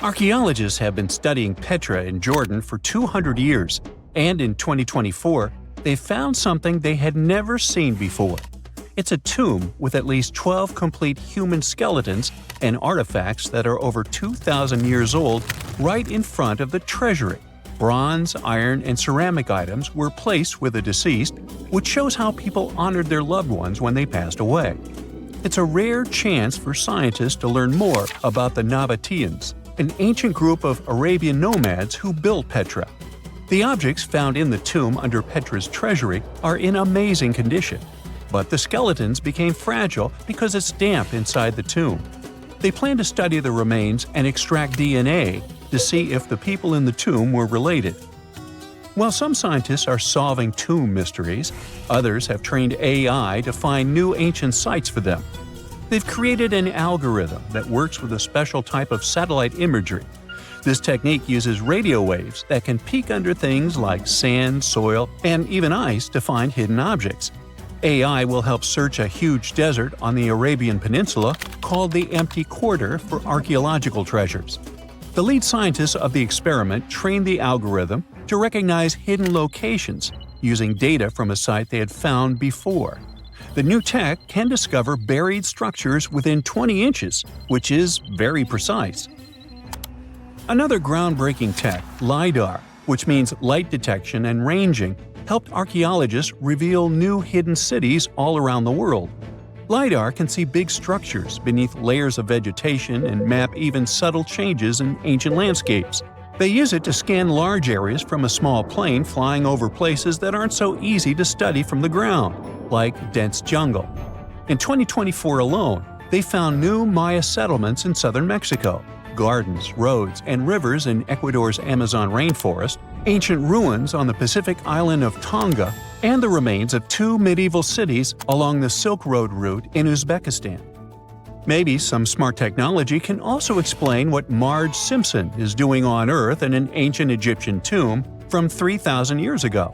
Archaeologists have been studying Petra in Jordan for 200 years, and in 2024, they found something they had never seen before. It's a tomb with at least 12 complete human skeletons and artifacts that are over 2,000 years old right in front of the treasury. Bronze, iron, and ceramic items were placed with the deceased, which shows how people honored their loved ones when they passed away. It's a rare chance for scientists to learn more about the Nabateans, an ancient group of Arabian nomads who built Petra. The objects found in the tomb under Petra's treasury are in amazing condition, but the skeletons became fragile because it's damp inside the tomb. They plan to study the remains and extract DNA to see if the people in the tomb were related. While some scientists are solving tomb mysteries, others have trained AI to find new ancient sites for them. They've created an algorithm that works with a special type of satellite imagery. This technique uses radio waves that can peek under things like sand, soil, and even ice to find hidden objects. AI will help search a huge desert on the Arabian Peninsula called the Empty Quarter for archaeological treasures. The lead scientists of the experiment trained the algorithm to recognize hidden locations using data from a site they had found before. The new tech can discover buried structures within 20 inches, which is very precise. Another groundbreaking tech, Lidar, which means light detection and ranging, helped archaeologists reveal new hidden cities all around the world. Lidar can see big structures beneath layers of vegetation and map even subtle changes in ancient landscapes. They use it to scan large areas from a small plane flying over places that aren't so easy to study from the ground, like dense jungle. In 2024 alone, they found new Maya settlements in southern Mexico, gardens, roads, and rivers in Ecuador's Amazon rainforest, ancient ruins on the Pacific island of Tonga, and the remains of two medieval cities along the Silk Road route in Uzbekistan. Maybe some smart technology can also explain what Marge Simpson is doing on Earth in an ancient Egyptian tomb from 3,000 years ago.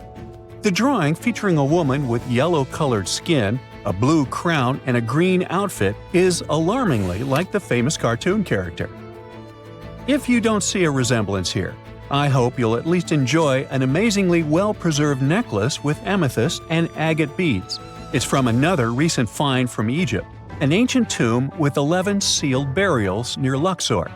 The drawing, featuring a woman with yellow-colored skin, a blue crown, and a green outfit, is alarmingly like the famous cartoon character. If you don't see a resemblance here, I hope you'll at least enjoy an amazingly well-preserved necklace with amethyst and agate beads. It's from another recent find from Egypt, an ancient tomb with 11 sealed burials near Luxor.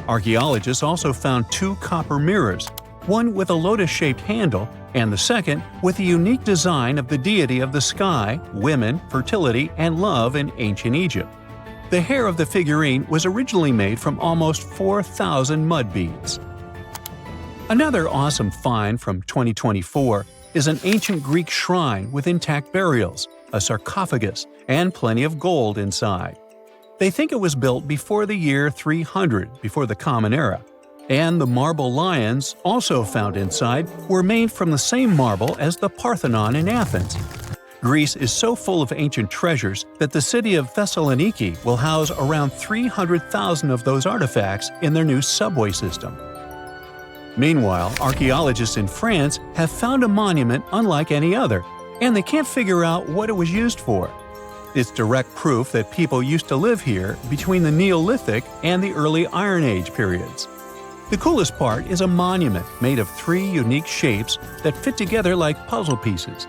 Archaeologists also found two copper mirrors, one with a lotus-shaped handle and the second with a unique design of the deity of the sky, women, fertility, and love in ancient Egypt. The hair of the figurine was originally made from almost 4,000 mud beads. Another awesome find from 2024 is an ancient Greek shrine with intact burials, a sarcophagus, and plenty of gold inside. They think it was built before the year 300 before the Common Era, and the marble lions also found inside were made from the same marble as the Parthenon in Athens. Greece is so full of ancient treasures that the city of Thessaloniki will house around 300,000 of those artifacts in their new subway system. Meanwhile, archaeologists in France have found a monument unlike any other, and they can't figure out what it was used for. It's direct proof that people used to live here between the Neolithic and the early Iron Age periods. The coolest part is a monument made of 3 unique shapes that fit together like puzzle pieces.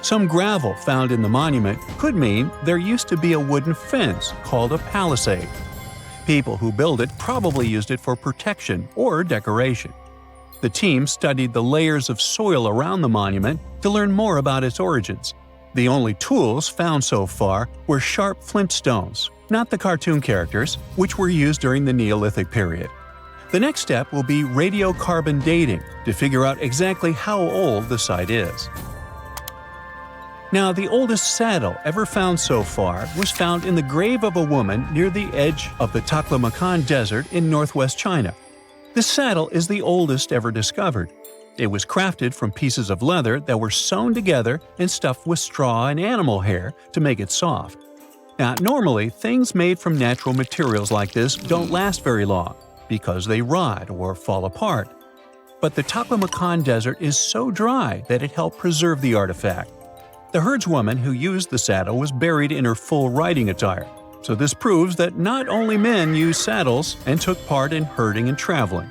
Some gravel found in the monument could mean there used to be a wooden fence called a palisade. People who built it probably used it for protection or decoration. The team studied the layers of soil around the monument to learn more about its origins. The only tools found so far were sharp flint stones, not the cartoon characters, which were used during the Neolithic period. The next step will be radiocarbon dating to figure out exactly how old the site is. Now, the oldest saddle ever found so far was found in the grave of a woman near the edge of the Taklamakan Desert in northwest China. This saddle is the oldest ever discovered. It was crafted from pieces of leather that were sewn together and stuffed with straw and animal hair to make it soft. Now, normally, things made from natural materials like this don't last very long because they rot or fall apart. But the Taklamakan Desert is so dry that it helped preserve the artifact. The herdswoman who used the saddle was buried in her full riding attire. so this proves that not only men used saddles and took part in herding and traveling.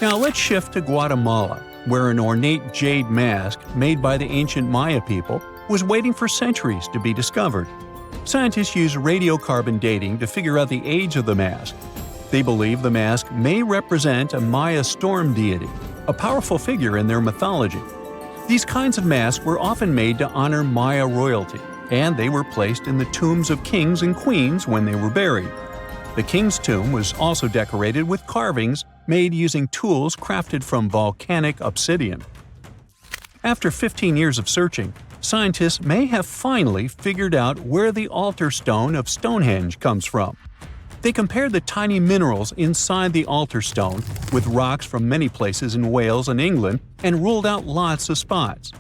Now let's shift to Guatemala, where an ornate jade mask made by the ancient Maya people was waiting for centuries to be discovered. Scientists use radiocarbon dating to figure out the age of the mask. They believe the mask may represent a Maya storm deity, a powerful figure in their mythology. These kinds of masks were often made to honor Maya royalty, and they were placed in the tombs of kings and queens when they were buried. The king's tomb was also decorated with carvings made using tools crafted from volcanic obsidian. After 15 years of searching, scientists may have finally figured out where the altar stone of Stonehenge comes from. They compared the tiny minerals inside the altar stone with rocks from many places in Wales and England and ruled out lots of spots.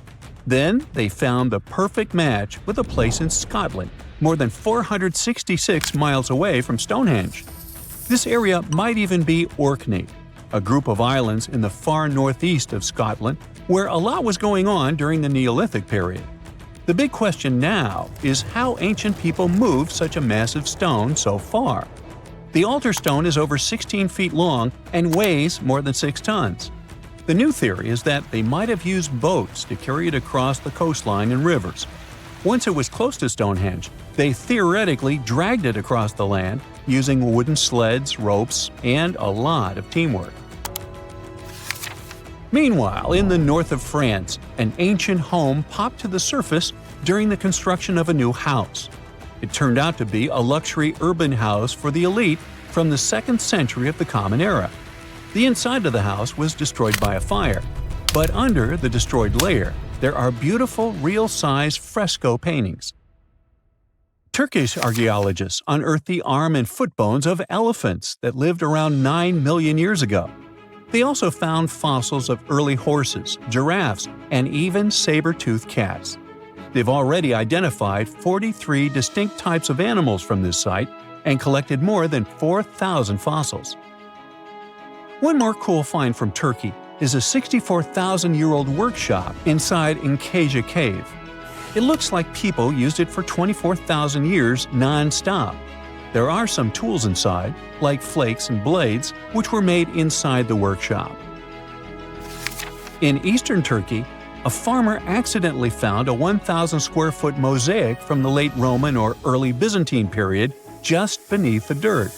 Then they found the perfect match with a place in Scotland, more than 466 miles away from Stonehenge. This area might even be Orkney, a group of islands in the far northeast of Scotland where a lot was going on during the Neolithic period. The big question now is how ancient people moved such a massive stone so far. The altar stone is over 16 feet long and weighs more than 6 tons. The new theory is that they might have used boats to carry it across the coastline and rivers. Once it was close to Stonehenge, they theoretically dragged it across the land using wooden sleds, ropes, and a lot of teamwork. Meanwhile, in the north of France, an ancient home popped to the surface during the construction of a new house. It turned out to be a luxury urban house for the elite from the 2nd century of the Common Era. The inside of the house was destroyed by a fire, but under the destroyed layer, there are beautiful, real-size fresco paintings. Turkish archaeologists unearthed the arm and foot bones of elephants that lived around 9 million years ago. They also found fossils of early horses, giraffes, and even saber-toothed cats. They've already identified 43 distinct types of animals from this site and collected more than 4,000 fossils. One more cool find from Turkey is a 64,000-year-old workshop inside Enkaja Cave. It looks like people used it for 24,000 years non-stop. There are some tools inside, like flakes and blades, which were made inside the workshop. In eastern Turkey, a farmer accidentally found a 1,000-square-foot mosaic from the late Roman or early Byzantine period just beneath the dirt.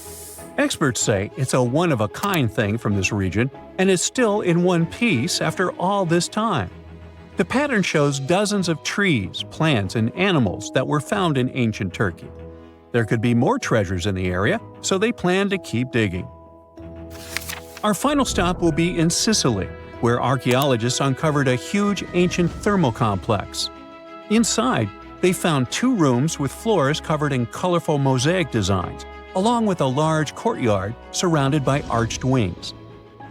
Experts say it's a one-of-a-kind thing from this region, and it's still in one piece after all this time. The pattern shows dozens of trees, plants, and animals that were found in ancient Turkey. There could be more treasures in the area, so they plan to keep digging. Our final stop will be in Sicily, where archaeologists uncovered a huge ancient thermal complex. Inside, they found 2 rooms with floors covered in colorful mosaic designs, along with a large courtyard surrounded by arched wings.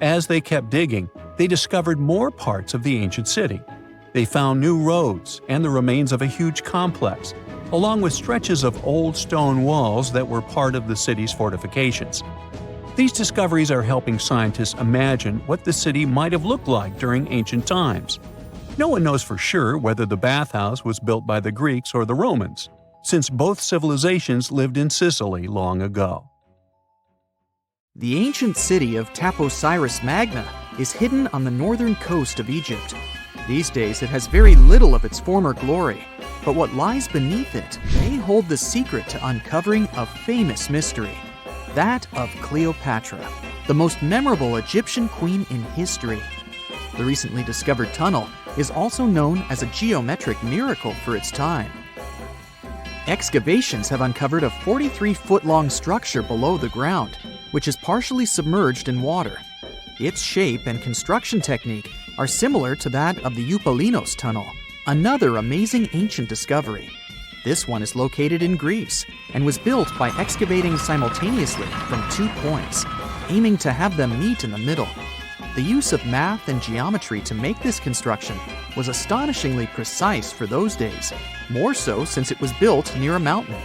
As they kept digging, they discovered more parts of the ancient city. They found new roads and the remains of a huge complex, along with stretches of old stone walls that were part of the city's fortifications. These discoveries are helping scientists imagine what the city might have looked like during ancient times. No one knows for sure whether the bathhouse was built by the Greeks or the Romans, since both civilizations lived in Sicily long ago. The ancient city of Taposiris Magna is hidden on the northern coast of Egypt. These days it has very little of its former glory, but what lies beneath it may hold the secret to uncovering a famous mystery, that of Cleopatra, the most memorable Egyptian queen in history. The recently discovered tunnel is also known as a geometric miracle for its time. Excavations have uncovered a 43-foot-long structure below the ground, which is partially submerged in water. Its shape and construction technique are similar to that of the Eupalinos Tunnel, another amazing ancient discovery. This one is located in Greece and was built by excavating simultaneously from 2 points, aiming to have them meet in the middle. The use of math and geometry to make this construction was astonishingly precise for those days, more so since it was built near a mountain.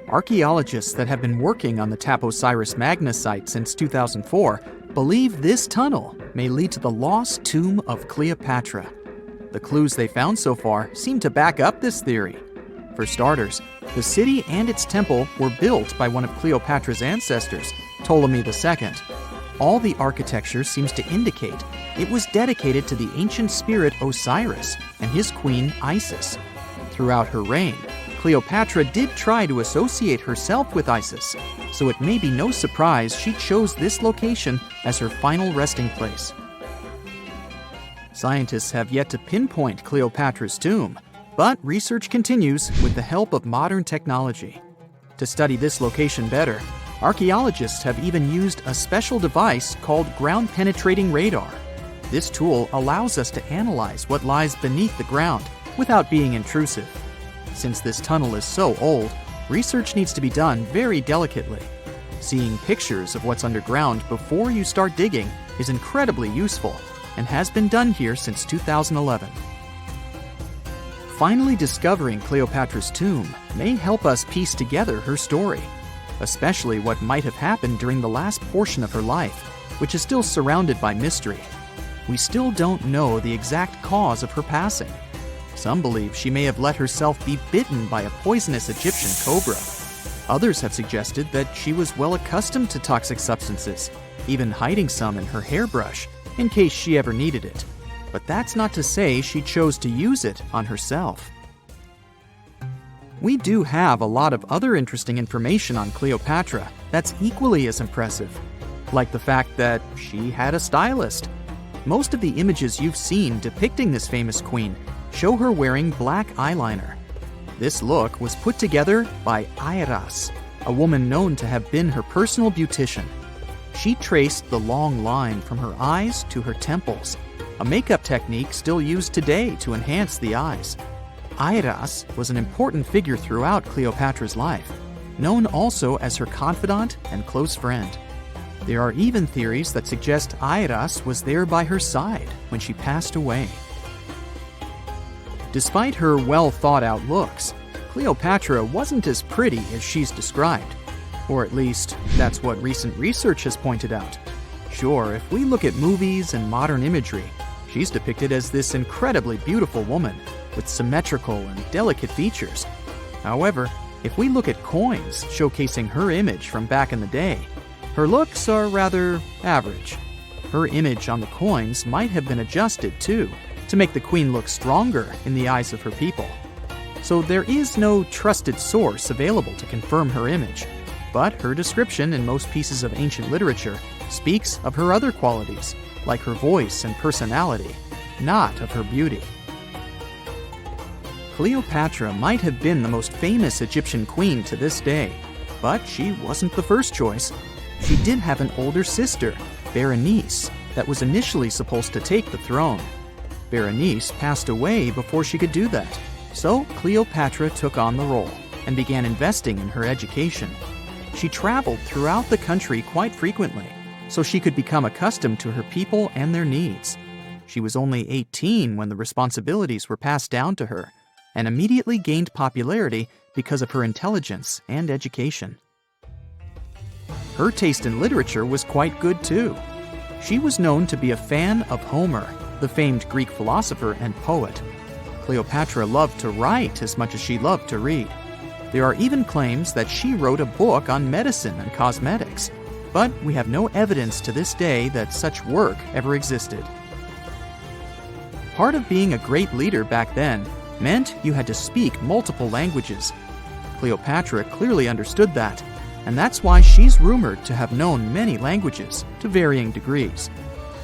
Archaeologists that have been working on the Taposiris Magna site since 2004 believe this tunnel may lead to the lost tomb of Cleopatra. The clues they found so far seem to back up this theory. For starters, The city and its temple were built by one of Cleopatra's ancestors, Ptolemy II. All the architecture seems to indicate it was dedicated to the ancient spirit Osiris and his queen Isis. Throughout her reign, Cleopatra did try to associate herself with Isis, so it may be no surprise she chose this location as her final resting place. Scientists have yet to pinpoint Cleopatra's tomb, but research continues with the help of modern technology. To study this location better, archaeologists have even used a special device called ground-penetrating radar. This tool allows us to analyze what lies beneath the ground without being intrusive. Since this tunnel is so old, research needs to be done very delicately. Seeing pictures of what's underground before you start digging is incredibly useful and has been done here since 2011. Finally discovering Cleopatra's tomb may help us piece together her story, especially what might have happened during the last portion of her life, which is still surrounded by mystery. We still don't know the exact cause of her passing. Some believe she may have let herself be bitten by a poisonous Egyptian cobra. Others have suggested that she was well accustomed to toxic substances, even hiding some in her hairbrush in case she ever needed it. But that's not to say she chose to use it on herself. We do have a lot of other interesting information on Cleopatra that's equally as impressive, like the fact that she had a stylist. Most of the images you've seen depicting this famous queen show her wearing black eyeliner. This look was put together by Airas, a woman known to have been her personal beautician. She traced the long line from her eyes to her temples, a makeup technique still used today to enhance the eyes. Airas was an important figure throughout Cleopatra's life, known also as her confidant and close friend. There are even theories that suggest Airas was there by her side when she passed away. Despite her well-thought-out looks, Cleopatra wasn't as pretty as she's described. Or at least, that's what recent research has pointed out. Sure, if we look at movies and modern imagery, she's depicted as this incredibly beautiful woman with symmetrical and delicate features. However, if we look at coins showcasing her image from back in the day, her looks are rather average. Her image on the coins might have been adjusted, too, to make the queen look stronger in the eyes of her people. So there is no trusted source available to confirm her image, but her description in most pieces of ancient literature speaks of her other qualities, like her voice and personality, not of her beauty. Cleopatra might have been the most famous Egyptian queen to this day, but she wasn't the first choice. She did have an older sister, Berenice, that was initially supposed to take the throne. Berenice passed away before she could do that, so Cleopatra took on the role and began investing in her education. She traveled throughout the country quite frequently, so she could become accustomed to her people and their needs. She was only 18 when the responsibilities were passed down to her, and immediately gained popularity because of her intelligence and education. Her taste in literature was quite good too. She was known to be a fan of Homer, the famed Greek philosopher and poet. Cleopatra loved to write as much as she loved to read. There are even claims that she wrote a book on medicine and cosmetics, but we have no evidence to this day that such work ever existed. Part of being a great leader back then meant you had to speak multiple languages. Cleopatra clearly understood that, and that's why she's rumored to have known many languages to varying degrees.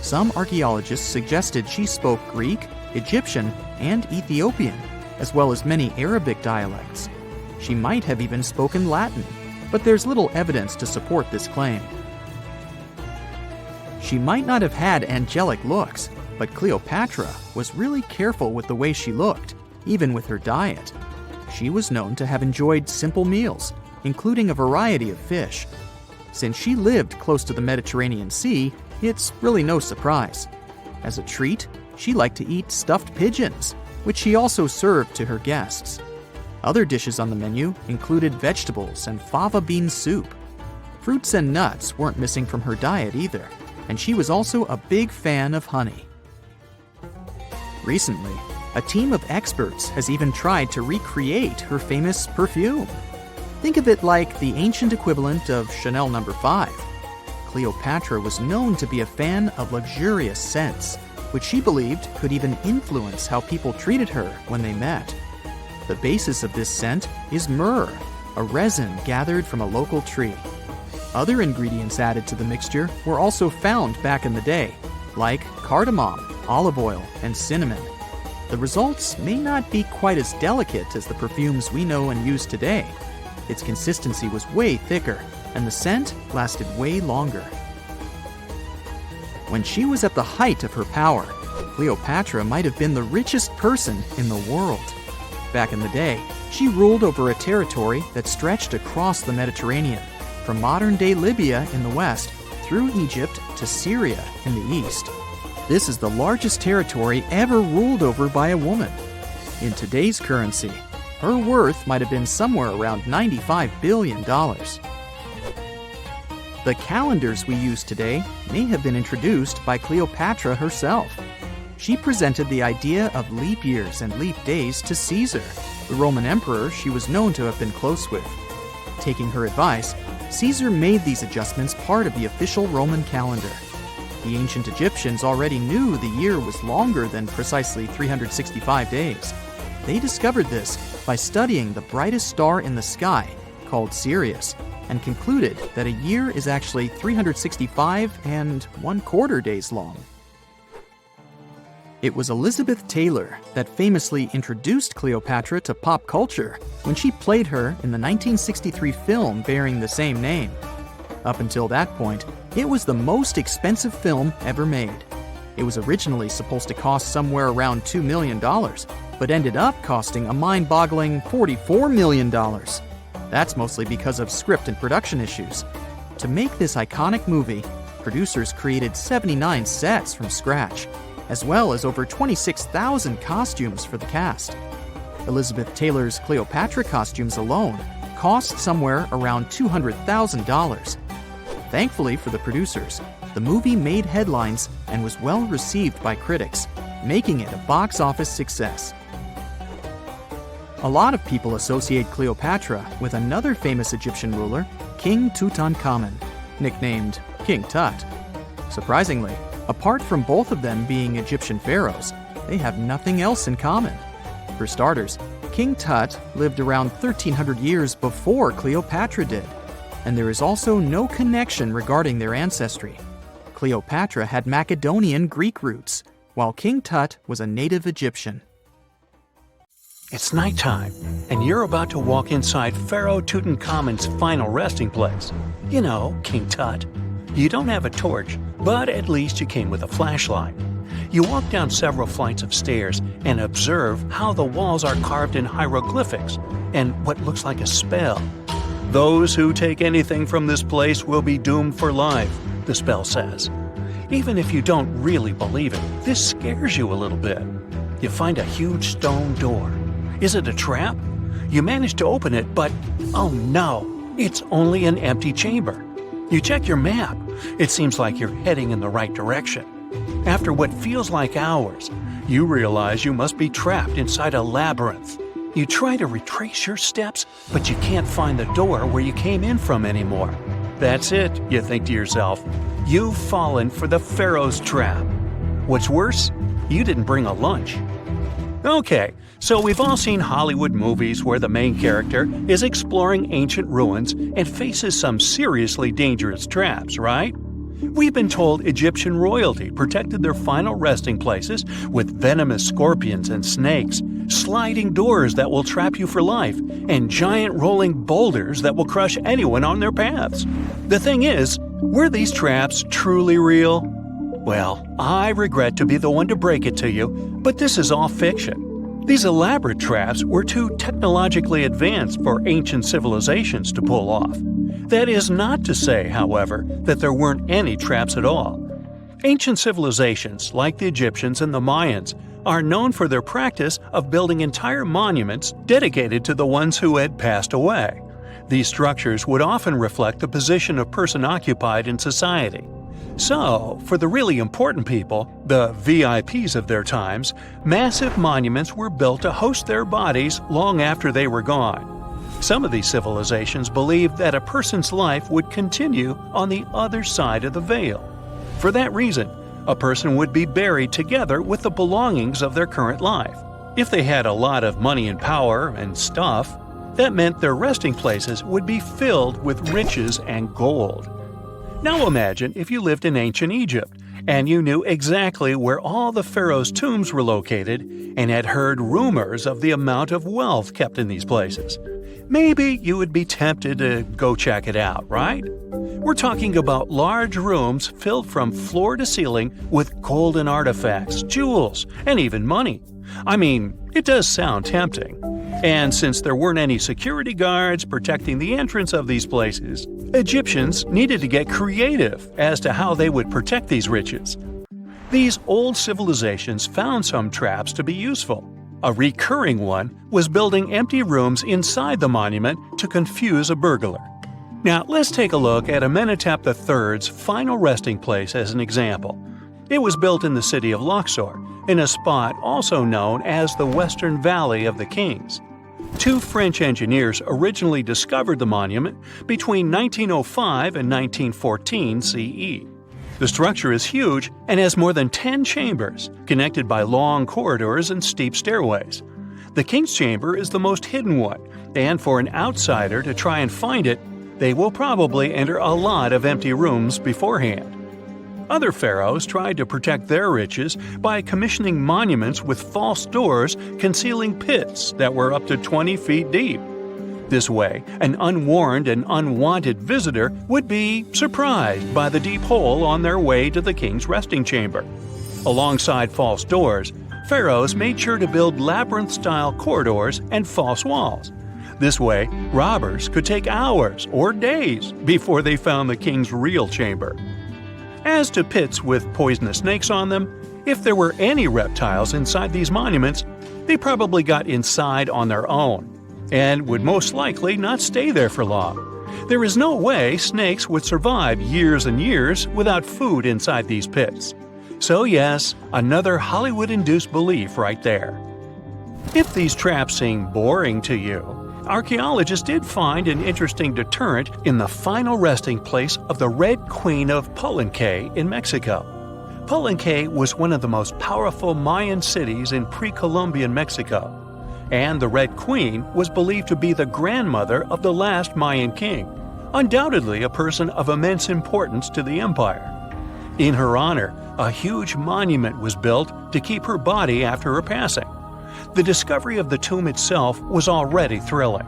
Some archaeologists suggested she spoke Greek, Egyptian, and Ethiopian, as well as many Arabic dialects. She might have even spoken Latin, but there's little evidence to support this claim. She might not have had angelic looks, but Cleopatra was really careful with the way she looked, even with her diet. She was known to have enjoyed simple meals, including a variety of fish. Since she lived close to the Mediterranean Sea, it's really no surprise. As a treat, she liked to eat stuffed pigeons, which she also served to her guests. Other dishes on the menu included vegetables and fava bean soup. Fruits and nuts weren't missing from her diet either, and she was also a big fan of honey. Recently, A team of experts has even tried to recreate her famous perfume. Think of it like the ancient equivalent of Chanel No. 5. Cleopatra was known to be a fan of luxurious scents, which she believed could even influence how people treated her when they met. The basis of this scent is myrrh, a resin gathered from a local tree. Other ingredients added to the mixture were also found back in the day, like cardamom, olive oil, and cinnamon. The results may not be quite as delicate as the perfumes we know and use today. Its consistency was way thicker, and the scent lasted way longer. When she was at the height of her power, Cleopatra might have been the richest person in the world. Back in the day, she ruled over a territory that stretched across the Mediterranean, from modern-day Libya in the west through Egypt to Syria in the east. This is the largest territory ever ruled over by a woman. In today's currency, her worth might have been somewhere around $95 billion. The calendars we use today may have been introduced by Cleopatra herself. She presented the idea of leap years and leap days to Caesar, the Roman emperor she was known to have been close with. Taking her advice, Caesar made these adjustments part of the official Roman calendar. The ancient Egyptians already knew the year was longer than precisely 365 days. They discovered this by studying the brightest star in the sky, called Sirius, and concluded that a year is actually 365 and 1/4 days long. It was Elizabeth Taylor that famously introduced Cleopatra to pop culture when she played her in the 1963 film bearing the same name. Up until that point, it was the most expensive film ever made. It was originally supposed to cost somewhere around $2 million, but ended up costing a mind-boggling $44 million. That's mostly because of script and production issues. To make this iconic movie, producers created 79 sets from scratch, as well as over 26,000 costumes for the cast. Elizabeth Taylor's Cleopatra costumes alone cost somewhere around $200,000. Thankfully for the producers, the movie made headlines and was well received by critics, making it a box office success. A lot of people associate Cleopatra with another famous Egyptian ruler, King Tutankhamun, nicknamed King Tut. Surprisingly, apart from both of them being Egyptian pharaohs, they have nothing else in common. For starters, King Tut lived around 1,300 years before Cleopatra did, and there is also no connection regarding their ancestry. Cleopatra had Macedonian Greek roots, while King Tut was a native Egyptian. It's nighttime, and you're about to walk inside Pharaoh Tutankhamun's final resting place. You know, King Tut. You don't have a torch, but at least you came with a flashlight. You walk down several flights of stairs and observe how the walls are carved in hieroglyphics and what looks like a spell. Those who take anything from this place will be doomed for life, the spell says. Even if you don't really believe it, this scares you a little bit. You find a huge stone door. Is it a trap? You manage to open it, but oh no, it's only an empty chamber. You check your map. It seems like you're heading in the right direction. After what feels like hours, you realize you must be trapped inside a labyrinth. You try to retrace your steps, but you can't find the door where you came in from anymore. That's it, you think to yourself. You've fallen for the Pharaoh's trap. What's worse, you didn't bring a lunch. Okay, so we've all seen Hollywood movies where the main character is exploring ancient ruins and faces some seriously dangerous traps, right? We've been told Egyptian royalty protected their final resting places with venomous scorpions and snakes, sliding doors that will trap you for life, and giant rolling boulders that will crush anyone on their paths. The thing is, were these traps truly real? Well, I regret to be the one to break it to you, but this is all fiction. These elaborate traps were too technologically advanced for ancient civilizations to pull off. That is not to say, however, that there weren't any traps at all. Ancient civilizations, like the Egyptians and the Mayans, are known for their practice of building entire monuments dedicated to the ones who had passed away. These structures would often reflect the position of person occupied in society. So, for the really important people, the VIPs of their times, massive monuments were built to host their bodies long after they were gone. Some of these civilizations believed that a person's life would continue on the other side of the veil. For that reason, a person would be buried together with the belongings of their current life. If they had a lot of money and power and stuff, that meant their resting places would be filled with riches and gold. Now imagine if you lived in ancient Egypt and you knew exactly where all the pharaohs' tombs were located and had heard rumors of the amount of wealth kept in these places. Maybe you would be tempted to go check it out, right? We're talking about large rooms filled from floor to ceiling with golden artifacts, jewels, and even money. I mean, it does sound tempting. And since there weren't any security guards protecting the entrance of these places, Egyptians needed to get creative as to how they would protect these riches. These old civilizations found some traps to be useful. A recurring one was building empty rooms inside the monument to confuse a burglar. Now, let's take a look at Amenhotep III's final resting place as an example. It was built in the city of Luxor, in a spot also known as the Western Valley of the Kings. Two French engineers originally discovered the monument between 1905 and 1914 CE. The structure is huge and has more than 10 chambers, connected by long corridors and steep stairways. The King's Chamber is the most hidden one, and for an outsider to try and find it, they will probably enter a lot of empty rooms beforehand. Other pharaohs tried to protect their riches by commissioning monuments with false doors concealing pits that were up to 20 feet deep. This way, an unwarned and unwanted visitor would be surprised by the deep hole on their way to the king's resting chamber. Alongside false doors, pharaohs made sure to build labyrinth-style corridors and false walls. This way, robbers could take hours or days before they found the king's real chamber. As to pits with poisonous snakes on them, if there were any reptiles inside these monuments, they probably got inside on their own, and would most likely not stay there for long. There is no way snakes would survive years and years without food inside these pits. So yes, another Hollywood-induced belief right there. If these traps seem boring to you, archaeologists did find an interesting deterrent in the final resting place of the Red Queen of Palenque in Mexico. Palenque was one of the most powerful Mayan cities in pre-Columbian Mexico, and the Red Queen was believed to be the grandmother of the last Mayan king, undoubtedly a person of immense importance to the empire. In her honor, a huge monument was built to keep her body after her passing. The discovery of the tomb itself was already thrilling.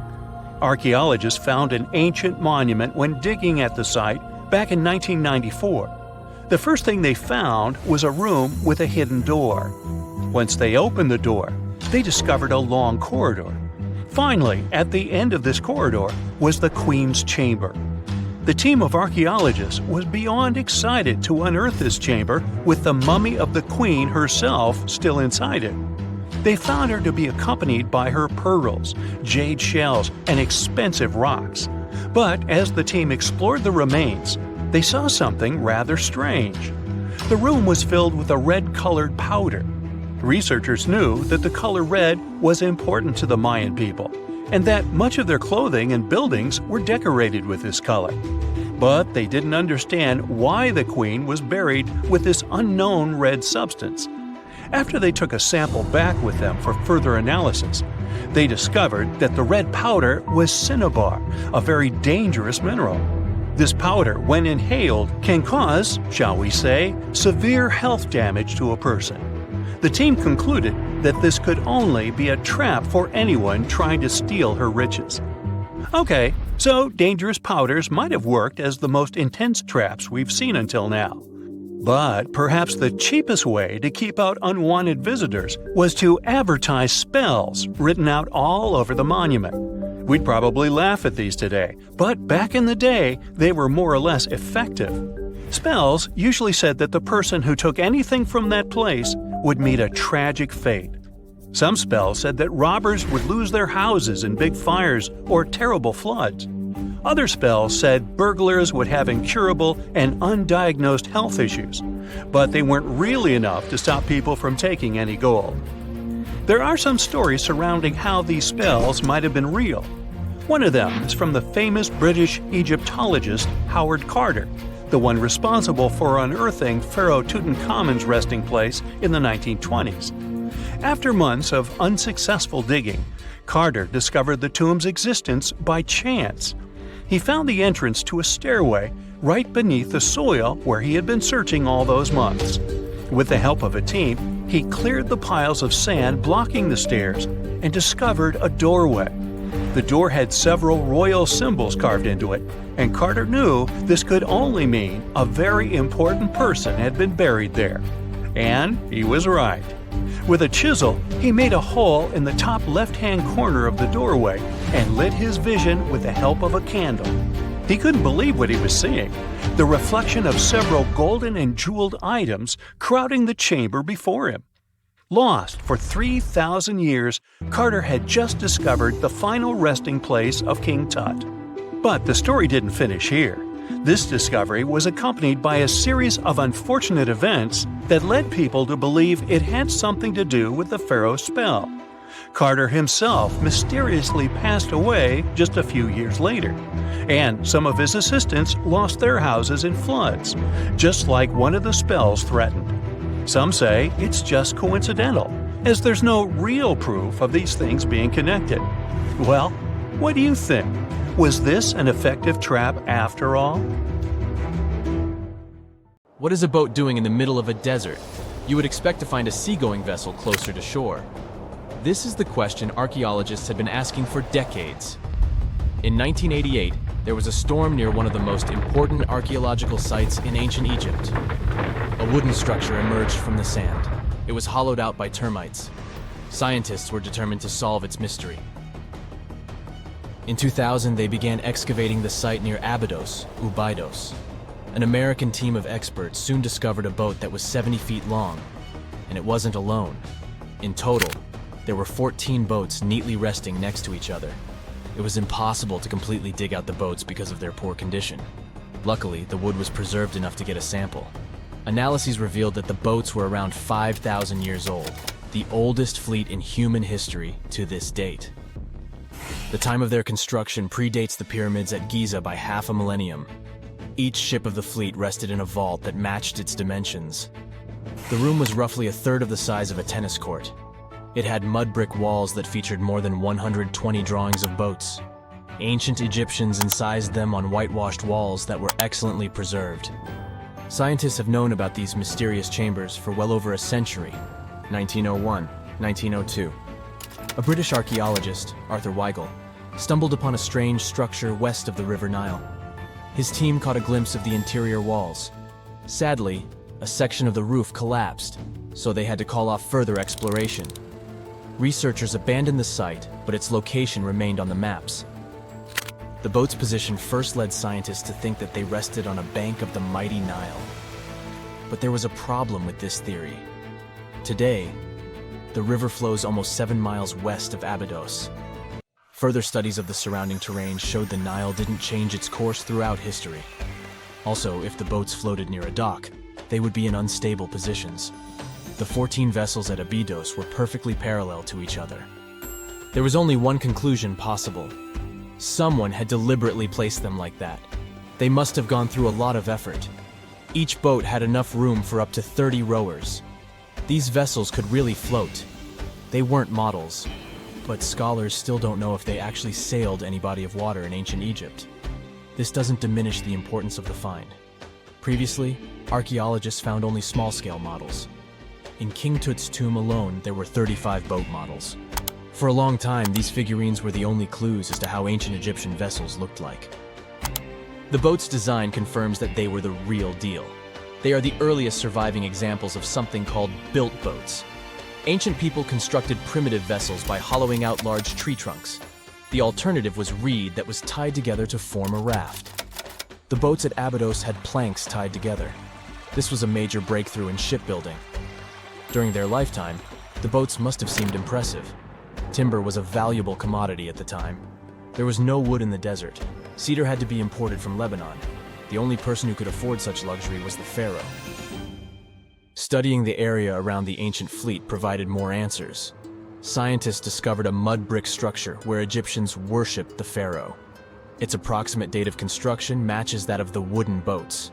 Archaeologists found an ancient monument when digging at the site back in 1994. The first thing they found was a room with a hidden door. Once they opened the door, they discovered a long corridor. Finally, at the end of this corridor was the Queen's chamber. The team of archaeologists was beyond excited to unearth this chamber with the mummy of the Queen herself still inside it. They found her to be accompanied by her pearls, jade shells, and expensive rocks. But as the team explored the remains, they saw something rather strange. The room was filled with a red-colored powder. Researchers knew that the color red was important to the Mayan people, and that much of their clothing and buildings were decorated with this color. But they didn't understand why the queen was buried with this unknown red substance. After they took a sample back with them for further analysis, they discovered that the red powder was cinnabar, a very dangerous mineral. This powder, when inhaled, can cause, shall we say, severe health damage to a person. The team concluded that this could only be a trap for anyone trying to steal her riches. Okay, so dangerous powders might have worked as the most intense traps we've seen until now. But perhaps the cheapest way to keep out unwanted visitors was to advertise spells written out all over the monument. We'd probably laugh at these today, but back in the day, they were more or less effective. Spells usually said that the person who took anything from that place would meet a tragic fate. Some spells said that robbers would lose their houses in big fires or terrible floods. Other spells said burglars would have incurable and undiagnosed health issues, but they weren't really enough to stop people from taking any gold. There are some stories surrounding how these spells might have been real. One of them is from the famous British Egyptologist Howard Carter, the one responsible for unearthing Pharaoh Tutankhamen's resting place in the 1920s. After months of unsuccessful digging, Carter discovered the tomb's existence by chance. He found the entrance to a stairway right beneath the soil where he had been searching all those months. With the help of a team, he cleared the piles of sand blocking the stairs and discovered a doorway. The door had several royal symbols carved into it, and Carter knew this could only mean a very important person had been buried there. And he was right. With a chisel, he made a hole in the top left-hand corner of the doorway and lit his vision with the help of a candle. He couldn't believe what he was seeing, the reflection of several golden and jeweled items crowding the chamber before him. Lost for 3,000 years, Carter had just discovered the final resting place of King Tut. But the story didn't finish here. This discovery was accompanied by a series of unfortunate events that led people to believe it had something to do with the pharaoh spell. Carter himself mysteriously passed away just a few years later, and some of his assistants lost their houses in floods, just like one of the spells threatened. Some say it's just coincidental, as there's no real proof of these things being connected. Well, what do you think? Was this an effective trap after all? What is a boat doing in the middle of a desert? You would expect to find a seagoing vessel closer to shore. This is the question archaeologists have been asking for decades. In 1988, there was a storm near one of the most important archaeological sites in ancient Egypt. A wooden structure emerged from the sand. It was hollowed out by termites. Scientists were determined to solve its mystery. In 2000, they began excavating the site near Abydos, Ubidos. An American team of experts soon discovered a boat that was 70 feet long, and it wasn't alone. In total, there were 14 boats neatly resting next to each other. It was impossible to completely dig out the boats because of their poor condition. Luckily, the wood was preserved enough to get a sample. Analyses revealed that the boats were around 5,000 years old, the oldest fleet in human history to this date. The time of their construction predates the pyramids at Giza by half a millennium. Each ship of the fleet rested in a vault that matched its dimensions. The room was roughly a third of the size of a tennis court. It had mud brick walls that featured more than 120 drawings of boats. Ancient Egyptians incised them on whitewashed walls that were excellently preserved. Scientists have known about these mysterious chambers for well over a century. 1901, 1902. A British archaeologist, Arthur Weigel, stumbled upon a strange structure west of the River Nile. His team caught a glimpse of the interior walls. Sadly, a section of the roof collapsed, so they had to call off further exploration. Researchers abandoned the site, but its location remained on the maps. The boat's position first led scientists to think that they rested on a bank of the mighty Nile. But there was a problem with this theory. Today, the river flows almost 7 miles west of Abydos. Further studies of the surrounding terrain showed the Nile didn't change its course throughout history. Also, if the boats floated near a dock, they would be in unstable positions. The 14 vessels at Abydos were perfectly parallel to each other. There was only one conclusion possible. Someone had deliberately placed them like that. They must have gone through a lot of effort. Each boat had enough room for up to 30 rowers. These vessels could really float. They weren't models, but scholars still don't know if they actually sailed any body of water in ancient Egypt. This doesn't diminish the importance of the find. Previously, archaeologists found only small-scale models. In King Tut's tomb alone, there were 35 boat models. For a long time, these figurines were the only clues as to how ancient Egyptian vessels looked like. The boat's design confirms that they were the real deal. They are the earliest surviving examples of something called built boats. Ancient people constructed primitive vessels by hollowing out large tree trunks. The alternative was reed that was tied together to form a raft. The boats at Abydos had planks tied together. This was a major breakthrough in shipbuilding. During their lifetime, the boats must have seemed impressive. Timber was a valuable commodity at the time. There was no wood in the desert. Cedar had to be imported from Lebanon. The only person who could afford such luxury was the pharaoh. Studying the area around the ancient fleet provided more answers. Scientists discovered a mud brick structure where Egyptians worshipped the pharaoh. Its approximate date of construction matches that of the wooden boats.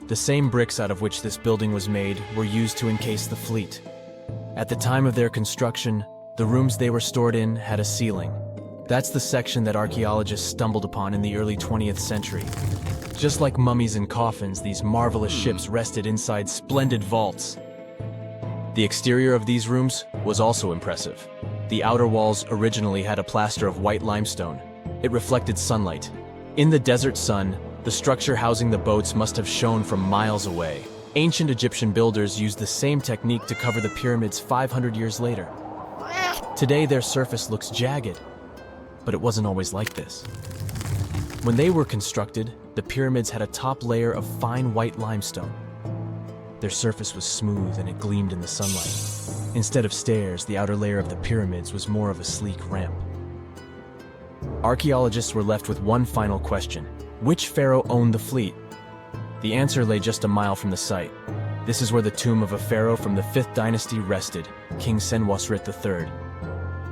The same bricks out of which this building was made were used to encase the fleet. At the time of their construction, the rooms they were stored in had a ceiling. That's the section that archaeologists stumbled upon in the early 20th century. Just like mummies and coffins, these marvelous ships rested inside splendid vaults. The exterior of these rooms was also impressive. The outer walls originally had a plaster of white limestone. It reflected sunlight. In the desert sun, the structure housing the boats must have shone from miles away. Ancient Egyptian builders used the same technique to cover the pyramids 500 years later. Today, their surface looks jagged, but it wasn't always like this. When they were constructed, the pyramids had a top layer of fine white limestone. Their surface was smooth and it gleamed in the sunlight. Instead of stairs, the outer layer of the pyramids was more of a sleek ramp. Archaeologists were left with one final question. Which pharaoh owned the fleet? The answer lay just a mile from the site. This is where the tomb of a pharaoh from the 5th dynasty rested, King Senwosret III.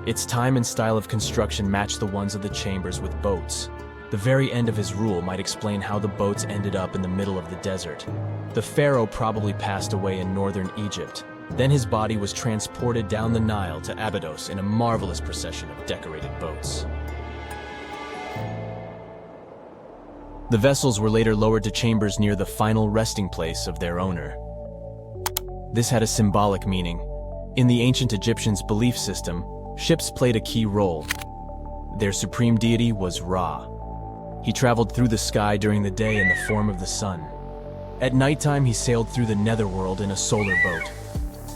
Its time and style of construction matched the ones of the chambers with boats. The very end of his rule might explain how the boats ended up in the middle of the desert. The pharaoh probably passed away in northern Egypt. Then his body was transported down the Nile to Abydos in a marvelous procession of decorated boats. The vessels were later lowered to chambers near the final resting place of their owner. This had a symbolic meaning. In the ancient Egyptians' belief system, ships played a key role. Their supreme deity was Ra. He traveled through the sky during the day in the form of the sun. At nighttime, he sailed through the netherworld in a solar boat.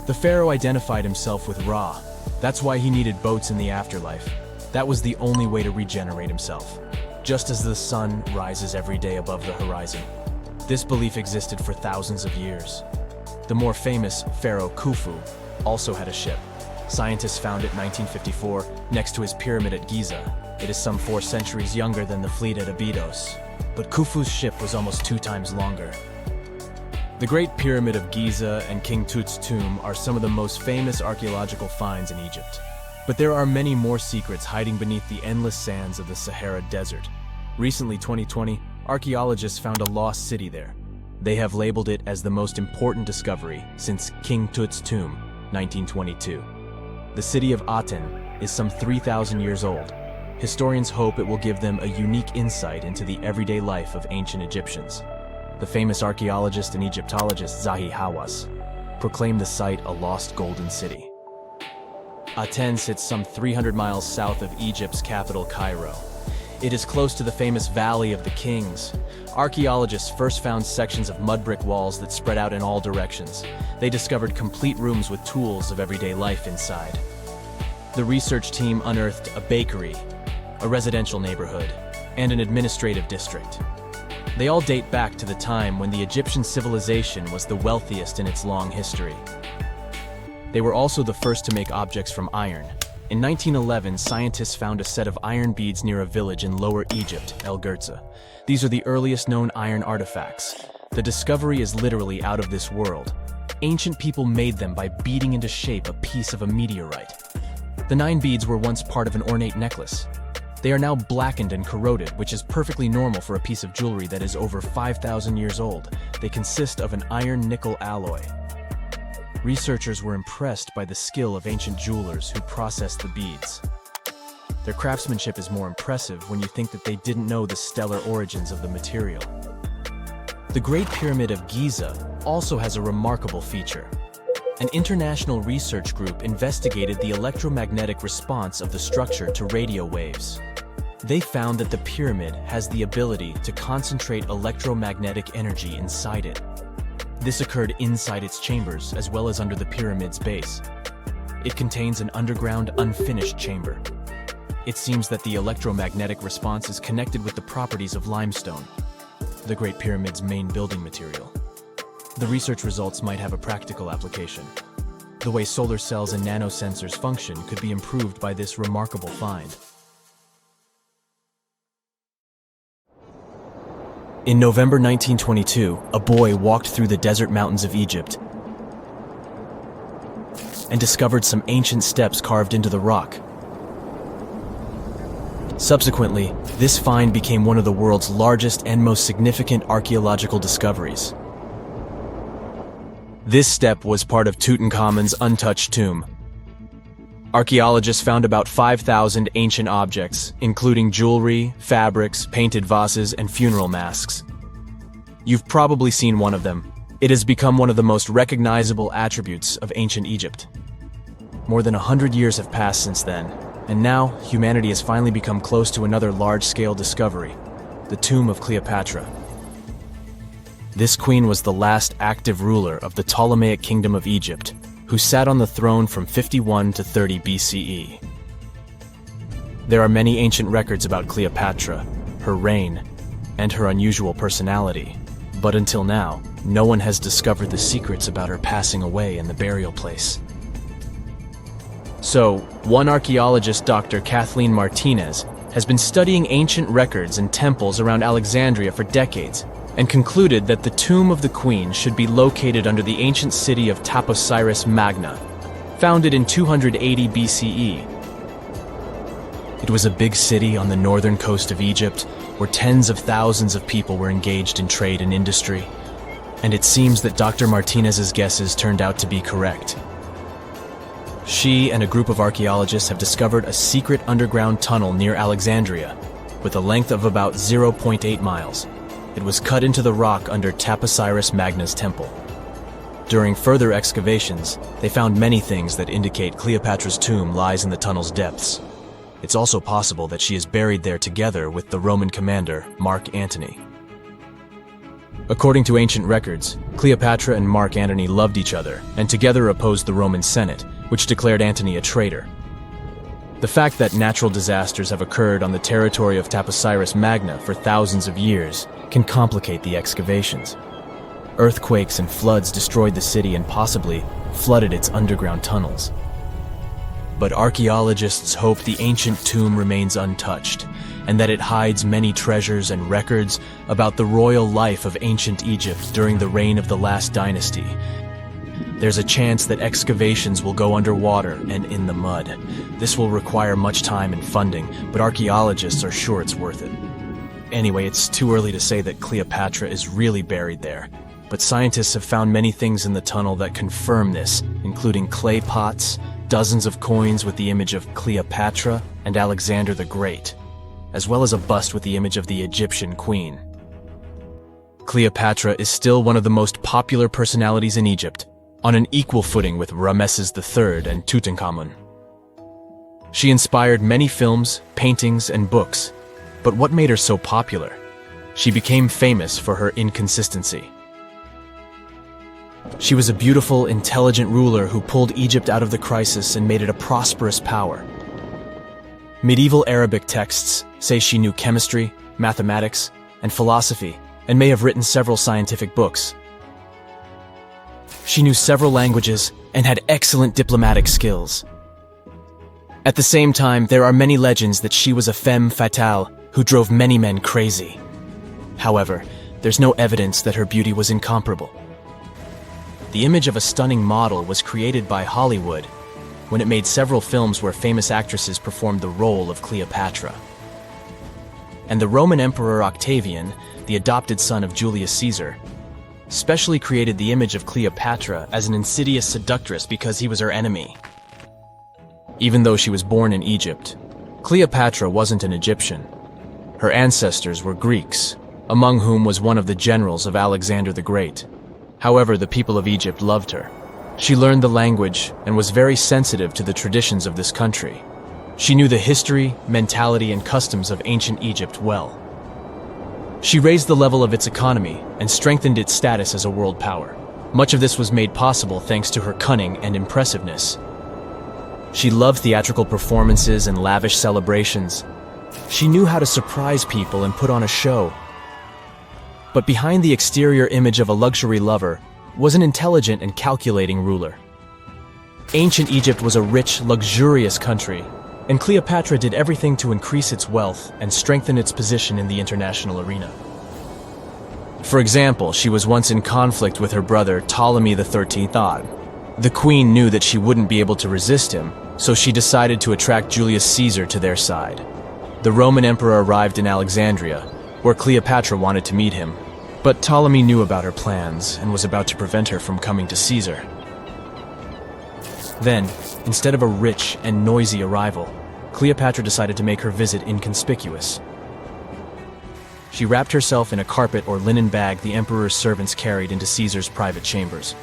The pharaoh identified himself with Ra. That's why he needed boats in the afterlife. That was the only way to regenerate himself. Just as the sun rises every day above the horizon. This belief existed for thousands of years. The more famous Pharaoh Khufu also had a ship. Scientists found it in 1954 next to his pyramid at Giza. It is some 4 centuries younger than the fleet at Abydos, but Khufu's ship was almost 2 times longer. The Great Pyramid of Giza and King Tut's tomb are some of the most famous archaeological finds in Egypt. But there are many more secrets hiding beneath the endless sands of the Sahara Desert. Recently, 2020, archaeologists found a lost city there. They have labeled it as the most important discovery since King Tut's tomb, 1922. The city of Aten is some 3,000 years old. Historians hope it will give them a unique insight into the everyday life of ancient Egyptians. The famous archaeologist and Egyptologist Zahi Hawass proclaimed the site a lost golden city. Aten sits some 300 miles south of Egypt's capital, Cairo. It is close to the famous Valley of the Kings. Archaeologists first found sections of mud brick walls that spread out in all directions. They discovered complete rooms with tools of everyday life inside. The research team unearthed a bakery, a residential neighborhood, and an administrative district. They all date back to the time when the Egyptian civilization was the wealthiest in its long history. They were also the first to make objects from iron. In 1911, scientists found a set of iron beads near a village in Lower Egypt, El Girza. These are the earliest known iron artifacts. The discovery is literally out of this world. Ancient people made them by beating into shape a piece of a meteorite. The 9 beads were once part of an ornate necklace. They are now blackened and corroded, which is perfectly normal for a piece of jewelry that is over 5,000 years old. They consist of an iron-nickel alloy. Researchers were impressed by the skill of ancient jewelers who processed the beads. Their craftsmanship is more impressive when you think that they didn't know the stellar origins of the material. The Great Pyramid of Giza also has a remarkable feature. An international research group investigated the electromagnetic response of the structure to radio waves. They found that the pyramid has the ability to concentrate electromagnetic energy inside it. This occurred inside its chambers as well as under the pyramid's base. It contains an underground, unfinished chamber. It seems that the electromagnetic response is connected with the properties of limestone, the Great Pyramid's main building material. The research results might have a practical application. The way solar cells and nanosensors function could be improved by this remarkable find. In November 1922, a boy walked through the desert mountains of Egypt and discovered some ancient steps carved into the rock. Subsequently, this find became one of the world's largest and most significant archaeological discoveries. This step was part of Tutankhamun's untouched tomb. Archaeologists found about 5,000 ancient objects, including jewelry, fabrics, painted vases, and funeral masks. You've probably seen one of them. It has become one of the most recognizable attributes of ancient Egypt. More than 100 years have passed since then, and now humanity has finally become close to another large-scale discovery, the tomb of Cleopatra. This queen was the last active ruler of the Ptolemaic Kingdom of Egypt, who sat on the throne from 51 to 30 BCE. There are many ancient records about Cleopatra, her reign, and her unusual personality, but until now, no one has discovered the secrets about her passing away in the burial place. So, one archaeologist, Dr. Kathleen Martinez, has been studying ancient records and temples around Alexandria for decades, and concluded that the tomb of the queen should be located under the ancient city of Taposiris Magna, founded in 280 BCE. It was a big city on the northern coast of Egypt, where tens of thousands of people were engaged in trade and industry, and it seems that Dr. Martinez's guesses turned out to be correct. She and a group of archaeologists have discovered a secret underground tunnel near Alexandria, with a length of about 0.8 miles. It was cut into the rock under Taposiris Magna's temple. During further excavations, they found many things that indicate Cleopatra's tomb lies in the tunnel's depths. It's also possible that she is buried there together with the Roman commander, Mark Antony. According to ancient records, Cleopatra and Mark Antony loved each other and together opposed the Roman Senate, which declared Antony a traitor. The fact that natural disasters have occurred on the territory of Taposiris Magna for thousands of years can complicate the excavations. Earthquakes and floods destroyed the city and possibly flooded its underground tunnels. But archaeologists hope the ancient tomb remains untouched, and that it hides many treasures and records about the royal life of ancient Egypt during the reign of the last dynasty. There's a chance that excavations will go underwater and in the mud. This will require much time and funding, but archaeologists are sure it's worth it. Anyway, it's too early to say that Cleopatra is really buried there, but scientists have found many things in the tunnel that confirm this, including clay pots, dozens of coins with the image of Cleopatra and Alexander the Great, as well as a bust with the image of the Egyptian queen. Cleopatra is still one of the most popular personalities in Egypt, on an equal footing with Ramesses III and Tutankhamun. She inspired many films, paintings, and books, but what made her so popular? She became famous for her inconsistency. She was a beautiful, intelligent ruler who pulled Egypt out of the crisis and made it a prosperous power. Medieval Arabic texts say she knew chemistry, mathematics, and philosophy, and may have written several scientific books. She knew several languages and had excellent diplomatic skills. At the same time, there are many legends that she was a femme fatale who drove many men crazy. However, there's no evidence that her beauty was incomparable. The image of a stunning model was created by Hollywood when it made several films where famous actresses performed the role of Cleopatra. And the Roman Emperor Octavian, the adopted son of Julius Caesar, specially created the image of Cleopatra as an insidious seductress because he was her enemy. Even though she was born in Egypt, Cleopatra wasn't an Egyptian. Her ancestors were Greeks, among whom was one of the generals of Alexander the Great. However, the people of Egypt loved her. She learned the language and was very sensitive to the traditions of this country. She knew the history, mentality, and customs of ancient Egypt well. She raised the level of its economy and strengthened its status as a world power. Much of this was made possible thanks to her cunning and impressiveness. She loved theatrical performances and lavish celebrations. She knew how to surprise people and put on a show. But behind the exterior image of a luxury lover was an intelligent and calculating ruler. Ancient Egypt was a rich, luxurious country, and Cleopatra did everything to increase its wealth and strengthen its position in the international arena. For example, she was once in conflict with her brother Ptolemy XIII Odd. The queen knew that she wouldn't be able to resist him, so she decided to attract Julius Caesar to their side. The Roman emperor arrived in Alexandria, where Cleopatra wanted to meet him, but Ptolemy knew about her plans and was about to prevent her from coming to Caesar. Then, instead of a rich and noisy arrival, Cleopatra decided to make her visit inconspicuous. She wrapped herself in a carpet or linen bag the emperor's servants carried into Caesar's private chambers.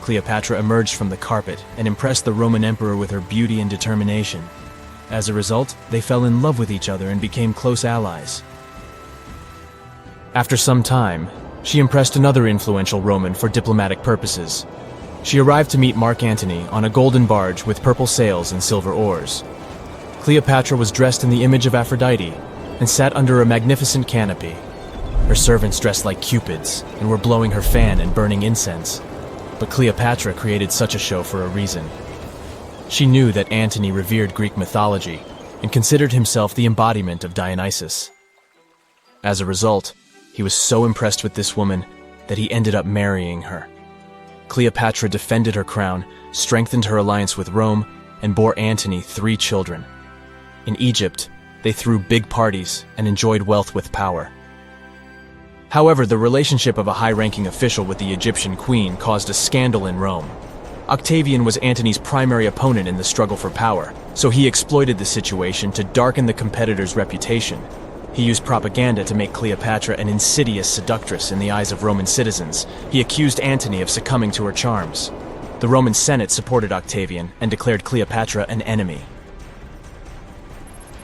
Cleopatra emerged from the carpet and impressed the Roman emperor with her beauty and determination. As a result, they fell in love with each other and became close allies. After some time, she impressed another influential Roman for diplomatic purposes. She arrived to meet Mark Antony on a golden barge with purple sails and silver oars. Cleopatra was dressed in the image of Aphrodite and sat under a magnificent canopy. Her servants dressed like cupids and were blowing her fan and burning incense. But Cleopatra created such a show for a reason. She knew that Antony revered Greek mythology and considered himself the embodiment of Dionysus. As a result, he was so impressed with this woman that he ended up marrying her. Cleopatra defended her crown, strengthened her alliance with Rome, and bore Antony 3 children. In Egypt, they threw big parties and enjoyed wealth with power. However, the relationship of a high-ranking official with the Egyptian queen caused a scandal in Rome. Octavian was Antony's primary opponent in the struggle for power, so he exploited the situation to darken the competitor's reputation. He used propaganda to make Cleopatra an insidious seductress in the eyes of Roman citizens. He accused Antony of succumbing to her charms. The Roman Senate supported Octavian and declared Cleopatra an enemy.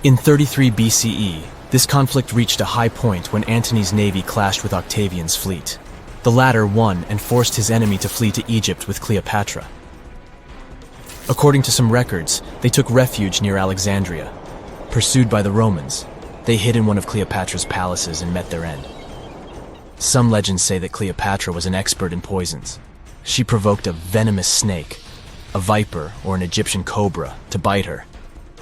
In 33 BCE, this conflict reached a high point when Antony's navy clashed with Octavian's fleet. The latter won and forced his enemy to flee to Egypt with Cleopatra. According to some records, they took refuge near Alexandria. Pursued by the Romans, they hid in one of Cleopatra's palaces and met their end. Some legends say that Cleopatra was an expert in poisons. She provoked a venomous snake, a viper or an Egyptian cobra, to bite her.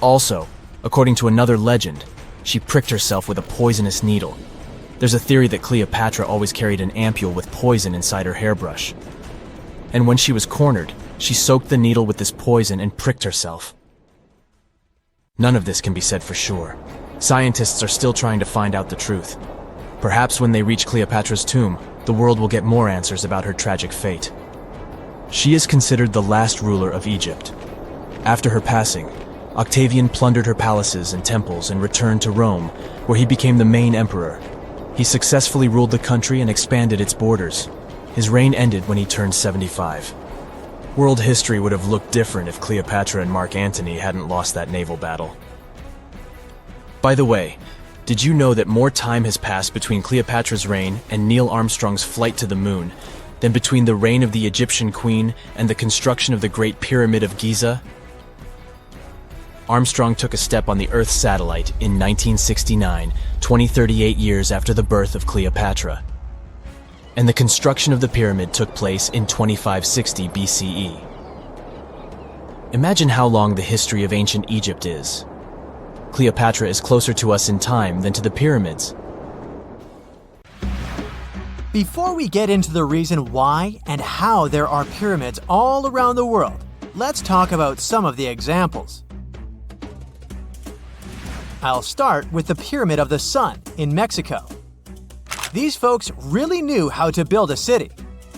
Also, according to another legend, she pricked herself with a poisonous needle. There's a theory that Cleopatra always carried an ampule with poison inside her hairbrush. And when she was cornered, she soaked the needle with this poison and pricked herself. None of this can be said for sure. Scientists are still trying to find out the truth. Perhaps when they reach Cleopatra's tomb, the world will get more answers about her tragic fate. She is considered the last ruler of Egypt. After her passing, Octavian plundered her palaces and temples and returned to Rome, where he became the main emperor. He successfully ruled the country and expanded its borders. His reign ended when he turned 75. World history would have looked different if Cleopatra and Mark Antony hadn't lost that naval battle. By the way, did you know that more time has passed between Cleopatra's reign and Neil Armstrong's flight to the moon than between the reign of the Egyptian queen and the construction of the Great Pyramid of Giza? Armstrong took a step on the Earth satellite in 1969, 38 years after the birth of Cleopatra. And the construction of the pyramid took place in 2560 BCE. Imagine how long the history of ancient Egypt is. Cleopatra is closer to us in time than to the pyramids. Before we get into the reason why and how there are pyramids all around the world, let's talk about some of the examples. I'll start with the Pyramid of the Sun in Mexico. These folks really knew how to build a city.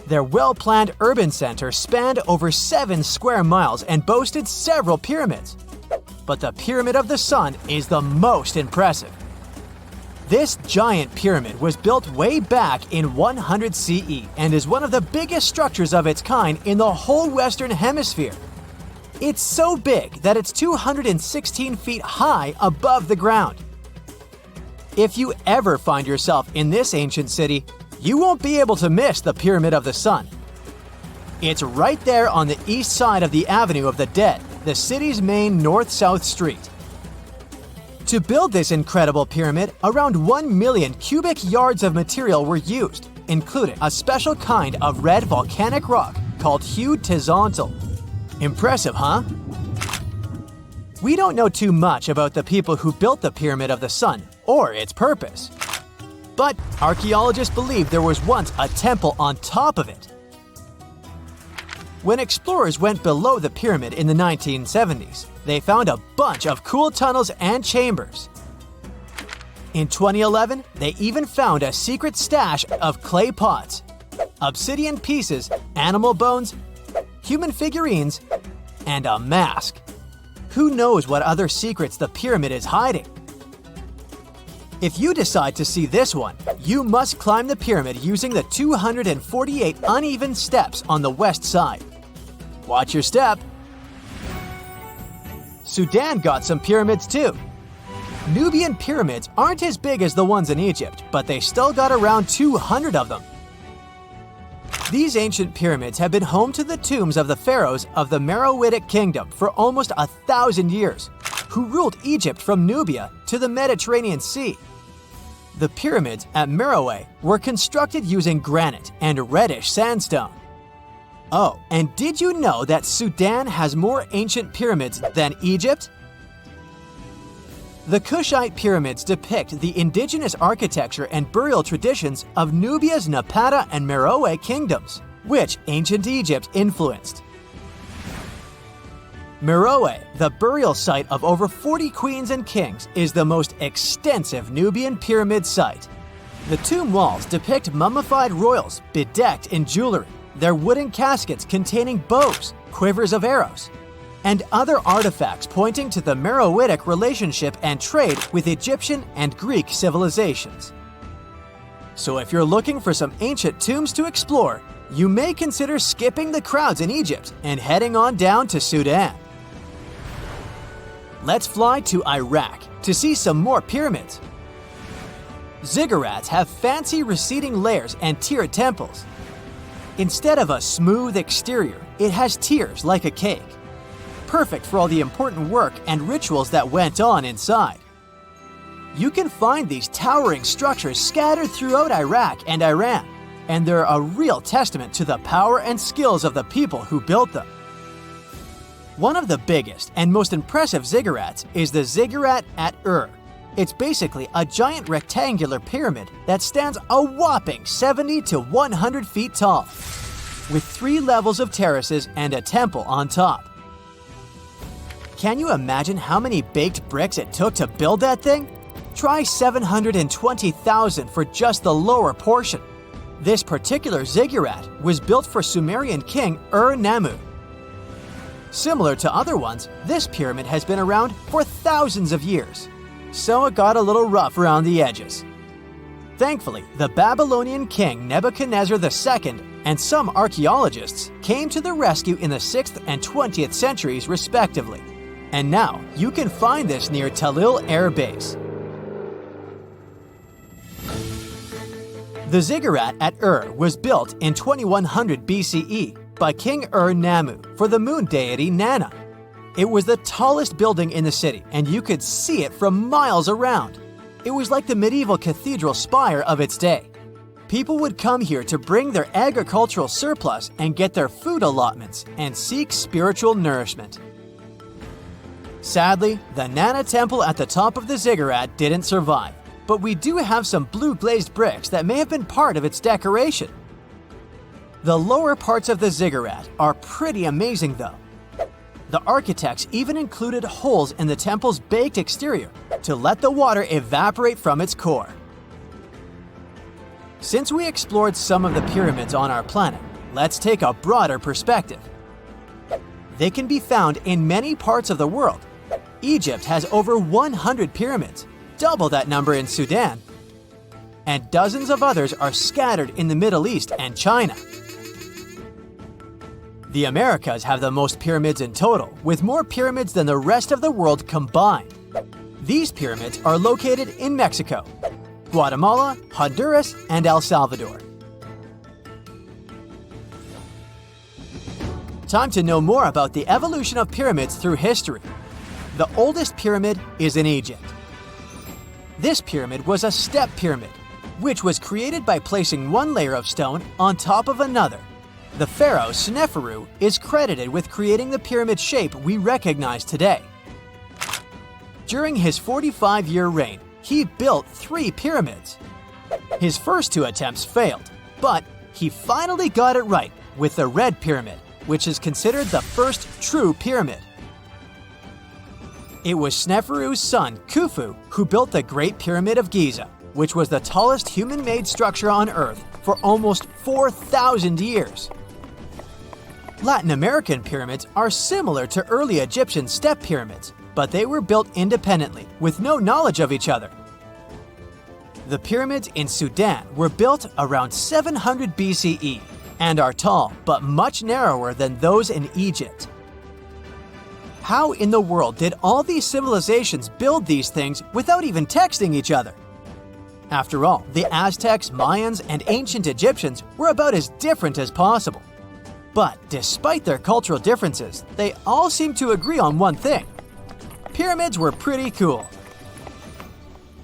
Their well-planned urban center spanned over 7 square miles and boasted several pyramids. But the Pyramid of the Sun is the most impressive. This giant pyramid was built way back in 100 CE and is one of the biggest structures of its kind in the whole Western Hemisphere. It's so big that it's 216 feet high above the ground. If you ever find yourself in this ancient city, you won't be able to miss the Pyramid of the Sun. It's right there on the east side of the Avenue of the Dead, the city's main north-south street. To build this incredible pyramid, around 1 million cubic yards of material were used, including a special kind of red volcanic rock called hued tizontle. Impressive, huh? We don't know too much about the people who built the Pyramid of the Sun or its purpose. but archaeologists believe there was once a temple on top of it. When explorers went below the pyramid in the 1970s, they found a bunch of cool tunnels and chambers. In 2011, they even found a secret stash of clay pots, obsidian pieces, animal bones, human figurines, and a mask. Who knows what other secrets the pyramid is hiding? If you decide to see this one, you must climb the pyramid using the 248 uneven steps on the west side. Watch your step. Sudan got some pyramids too. Nubian pyramids aren't as big as the ones in Egypt, but they still got around 200 of them. These ancient pyramids have been home to the tombs of the pharaohs of the Meroitic kingdom for almost 1,000 years, who ruled Egypt from Nubia to the Mediterranean Sea. The pyramids at Meroe were constructed using granite and reddish sandstone. Oh, and did you know that Sudan has more ancient pyramids than Egypt? The Kushite pyramids depict the indigenous architecture and burial traditions of Nubia's Napata and Meroe kingdoms, which ancient Egypt influenced. Meroe, the burial site of over 40 queens and kings, is the most extensive Nubian pyramid site. The tomb walls depict mummified royals bedecked in jewelry, their wooden caskets containing bows, quivers of arrows, and other artifacts pointing to the Meroitic relationship and trade with Egyptian and Greek civilizations. So if you're looking for some ancient tombs to explore, you may consider skipping the crowds in Egypt and heading on down to Sudan. Let's fly to Iraq to see some more pyramids. Ziggurats have fancy receding layers and tiered temples. Instead of a smooth exterior, it has tiers like a cake. Perfect for all the important work and rituals that went on inside. You can find these towering structures scattered throughout Iraq and Iran, and they're a real testament to the power and skills of the people who built them. One of the biggest and most impressive ziggurats is the ziggurat at Ur. It's basically a giant rectangular pyramid that stands a whopping 70 to 100 feet tall, with 3 levels of terraces and a temple on top. Can you imagine how many baked bricks it took to build that thing? Try 720,000 for just the lower portion. This particular ziggurat was built for Sumerian king Ur-Nammu. Similar to other ones, this pyramid has been around for thousands of years, so it got a little rough around the edges. Thankfully, the Babylonian king Nebuchadnezzar II and some archaeologists came to the rescue in the 6th and 20th centuries respectively. And now, you can find this near Talil Air Base. The ziggurat at Ur was built in 2100 BCE by King Ur-Nammu for the moon deity Nana. It was the tallest building in the city, and you could see it from miles around. It was like the medieval cathedral spire of its day. People would come here to bring their agricultural surplus and get their food allotments and seek spiritual nourishment. Sadly, the Nana temple at the top of the ziggurat didn't survive, but we do have some blue glazed bricks that may have been part of its decoration. The lower parts of the ziggurat are pretty amazing though. The architects even included holes in the temple's baked exterior to let the water evaporate from its core. Since we explored some of the pyramids on our planet, let's take a broader perspective. They can be found in many parts of the world. Egypt has over 100 pyramids, double that number in Sudan, and dozens of others are scattered in the Middle East and China. The Americas have the most pyramids in total, with more pyramids than the rest of the world combined. These pyramids are located in Mexico, Guatemala, Honduras, and El Salvador. Time to know more about the evolution of pyramids through history. The oldest pyramid is in Egypt. This pyramid was a step pyramid, which was created by placing one layer of stone on top of another. The pharaoh Sneferu is credited with creating the pyramid shape we recognize today. During his 45-year reign, he built 3 pyramids. His first two attempts failed, but he finally got it right with the Red Pyramid, which is considered the first true pyramid. It was Sneferu's son, Khufu, who built the Great Pyramid of Giza, which was the tallest human-made structure on Earth for almost 4,000 years. Latin American pyramids are similar to early Egyptian step pyramids, but they were built independently with no knowledge of each other. The pyramids in Sudan were built around 700 BCE and are tall but much narrower than those in Egypt. How in the world did all these civilizations build these things without even texting each other? After all, the Aztecs, Mayans, and ancient Egyptians were about as different as possible. But despite their cultural differences, they all seem to agree on one thing: pyramids were pretty cool.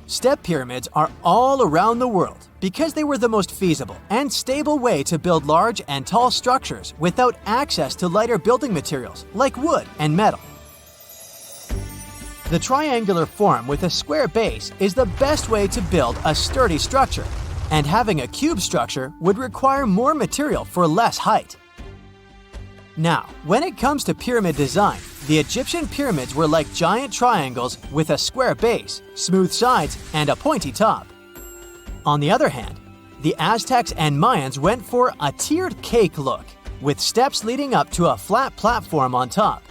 Step pyramids are all around the world because they were the most feasible and stable way to build large and tall structures without access to lighter building materials like wood and metal. The triangular form with a square base is the best way to build a sturdy structure, and having a cube structure would require more material for less height. Now, when it comes to pyramid design, the Egyptian pyramids were like giant triangles with a square base, smooth sides, and a pointy top. On the other hand, the Aztecs and Mayans went for a tiered cake look, with steps leading up to a flat platform on top.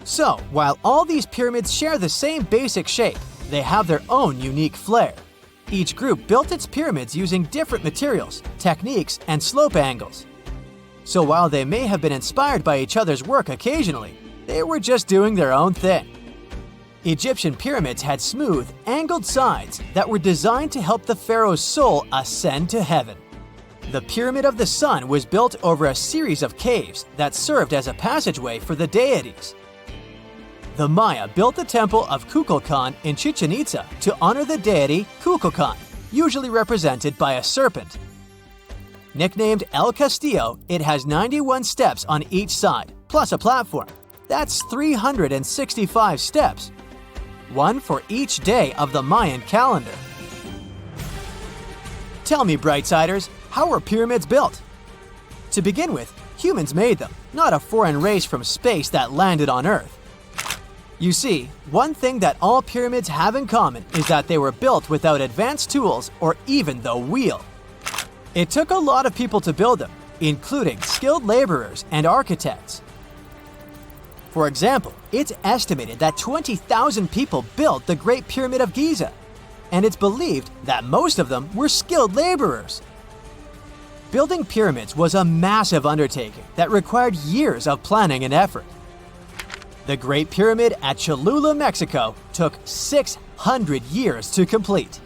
So, while all these pyramids share the same basic shape, they have their own unique flair. Each group built its pyramids using different materials, techniques, and slope angles. So while they may have been inspired by each other's work occasionally, they were just doing their own thing. Egyptian pyramids had smooth, angled sides that were designed to help the pharaoh's soul ascend to heaven. The Pyramid of the Sun was built over a series of caves that served as a passageway for the deities. The Maya built the temple of Kukulkan in Chichen Itza to honor the deity Kukulkan, usually represented by a serpent. Nicknamed El Castillo, it has 91 steps on each side, plus a platform. That's 365 steps, one for each day of the Mayan calendar. Tell me, Brightsiders, how were pyramids built? To begin with, humans made them, not a foreign race from space that landed on Earth. You see, one thing that all pyramids have in common is that they were built without advanced tools or even the wheel. It took a lot of people to build them, including skilled laborers and architects. For example, it's estimated that 20,000 people built the Great Pyramid of Giza, and it's believed that most of them were skilled laborers. Building pyramids was a massive undertaking that required years of planning and effort. The Great Pyramid at Cholula, Mexico, took 600 years to complete.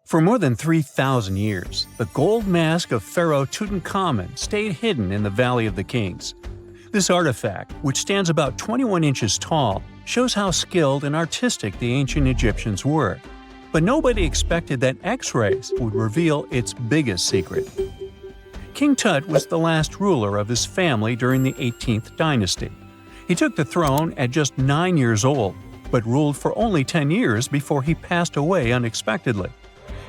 For more than 3,000 years, the gold mask of Pharaoh Tutankhamun stayed hidden in the Valley of the Kings. This artifact, which stands about 21 inches tall, shows how skilled and artistic the ancient Egyptians were. But nobody expected that X-rays would reveal its biggest secret. King Tut was the last ruler of his family during the 18th dynasty. He took the throne at just 9 years old, but ruled for only 10 years before he passed away unexpectedly.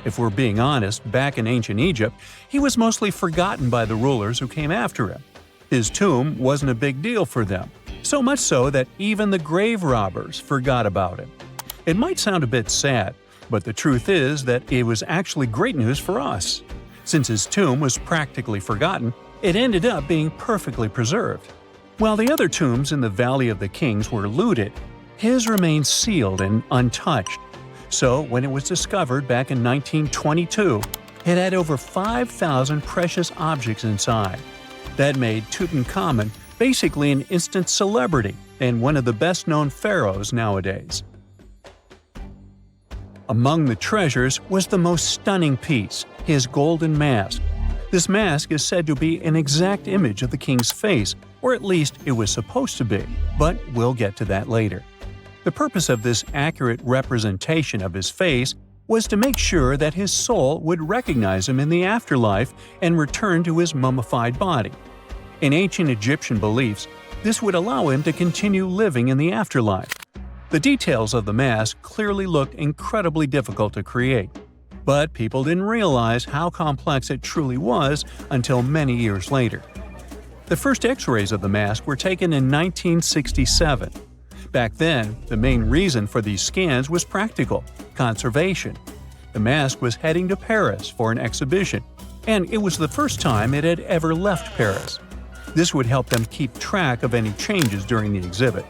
If we're being honest, back in ancient Egypt, he was mostly forgotten by the rulers who came after him. His tomb wasn't a big deal for them, so much so that even the grave robbers forgot about him. It might sound a bit sad, but the truth is that it was actually great news for us. Since his tomb was practically forgotten, it ended up being perfectly preserved. While the other tombs in the Valley of the Kings were looted, his remained sealed and untouched. So, when it was discovered back in 1922, it had over 5,000 precious objects inside. That made Tutankhamun basically an instant celebrity and one of the best-known pharaohs nowadays. Among the treasures was the most stunning piece, his golden mask. This mask is said to be an exact image of the king's face, or at least it was supposed to be, but we'll get to that later. The purpose of this accurate representation of his face was to make sure that his soul would recognize him in the afterlife and return to his mummified body. In ancient Egyptian beliefs, this would allow him to continue living in the afterlife. The details of the mask clearly looked incredibly difficult to create, but people didn't realize how complex it truly was until many years later. The first X-rays of the mask were taken in 1967. Back then, the main reason for these scans was practical – conservation. The mask was heading to Paris for an exhibition, and it was the first time it had ever left Paris. This would help them keep track of any changes during the exhibit.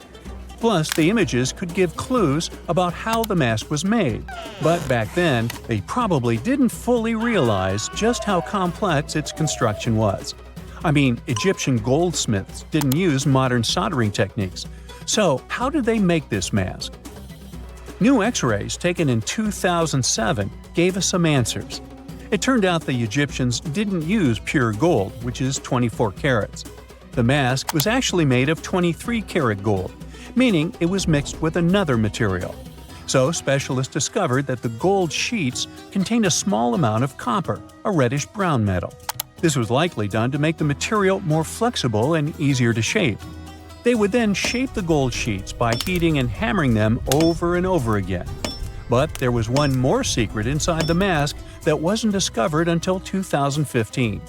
Plus, the images could give clues about how the mask was made, but back then, they probably didn't fully realize just how complex its construction was. I mean, Egyptian goldsmiths didn't use modern soldering techniques, so how did they make this mask? New X-rays taken in 2007 gave us some answers. It turned out the Egyptians didn't use pure gold, which is 24 carats. The mask was actually made of 23-karat gold, meaning it was mixed with another material. So specialists discovered that the gold sheets contained a small amount of copper, a reddish-brown metal. This was likely done to make the material more flexible and easier to shape. They would then shape the gold sheets by heating and hammering them over and over again. But there was one more secret inside the mask that wasn't discovered until 2015.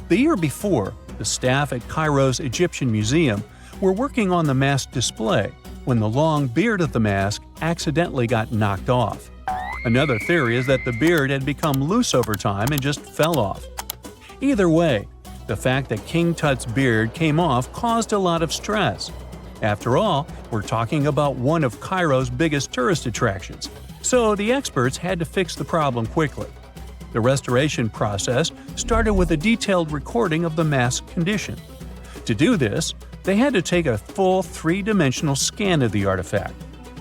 The year before, the staff at Cairo's Egyptian Museum were working on the mask display when the long beard of the mask accidentally got knocked off. Another theory is that the beard had become loose over time and just fell off. Either way, the fact that King Tut's beard came off caused a lot of stress. After all, we're talking about one of Cairo's biggest tourist attractions, so the experts had to fix the problem quickly. The restoration process started with a detailed recording of the mask's condition. To do this, they had to take a full three-dimensional scan of the artifact.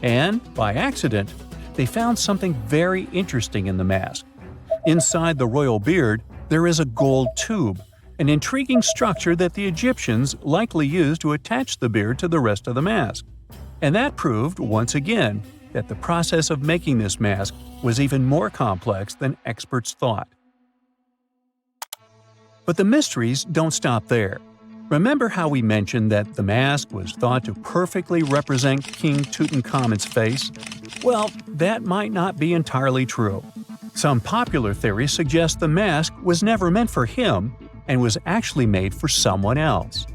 And, by accident, they found something very interesting in the mask. Inside the royal beard, there is a gold tube, an intriguing structure that the Egyptians likely used to attach the beard to the rest of the mask. And that proved, once again, that the process of making this mask was even more complex than experts thought. But the mysteries don't stop there. Remember how we mentioned that the mask was thought to perfectly represent King Tutankhamun's face? Well, that might not be entirely true. Some popular theories suggest the mask was never meant for him and was actually made for someone else.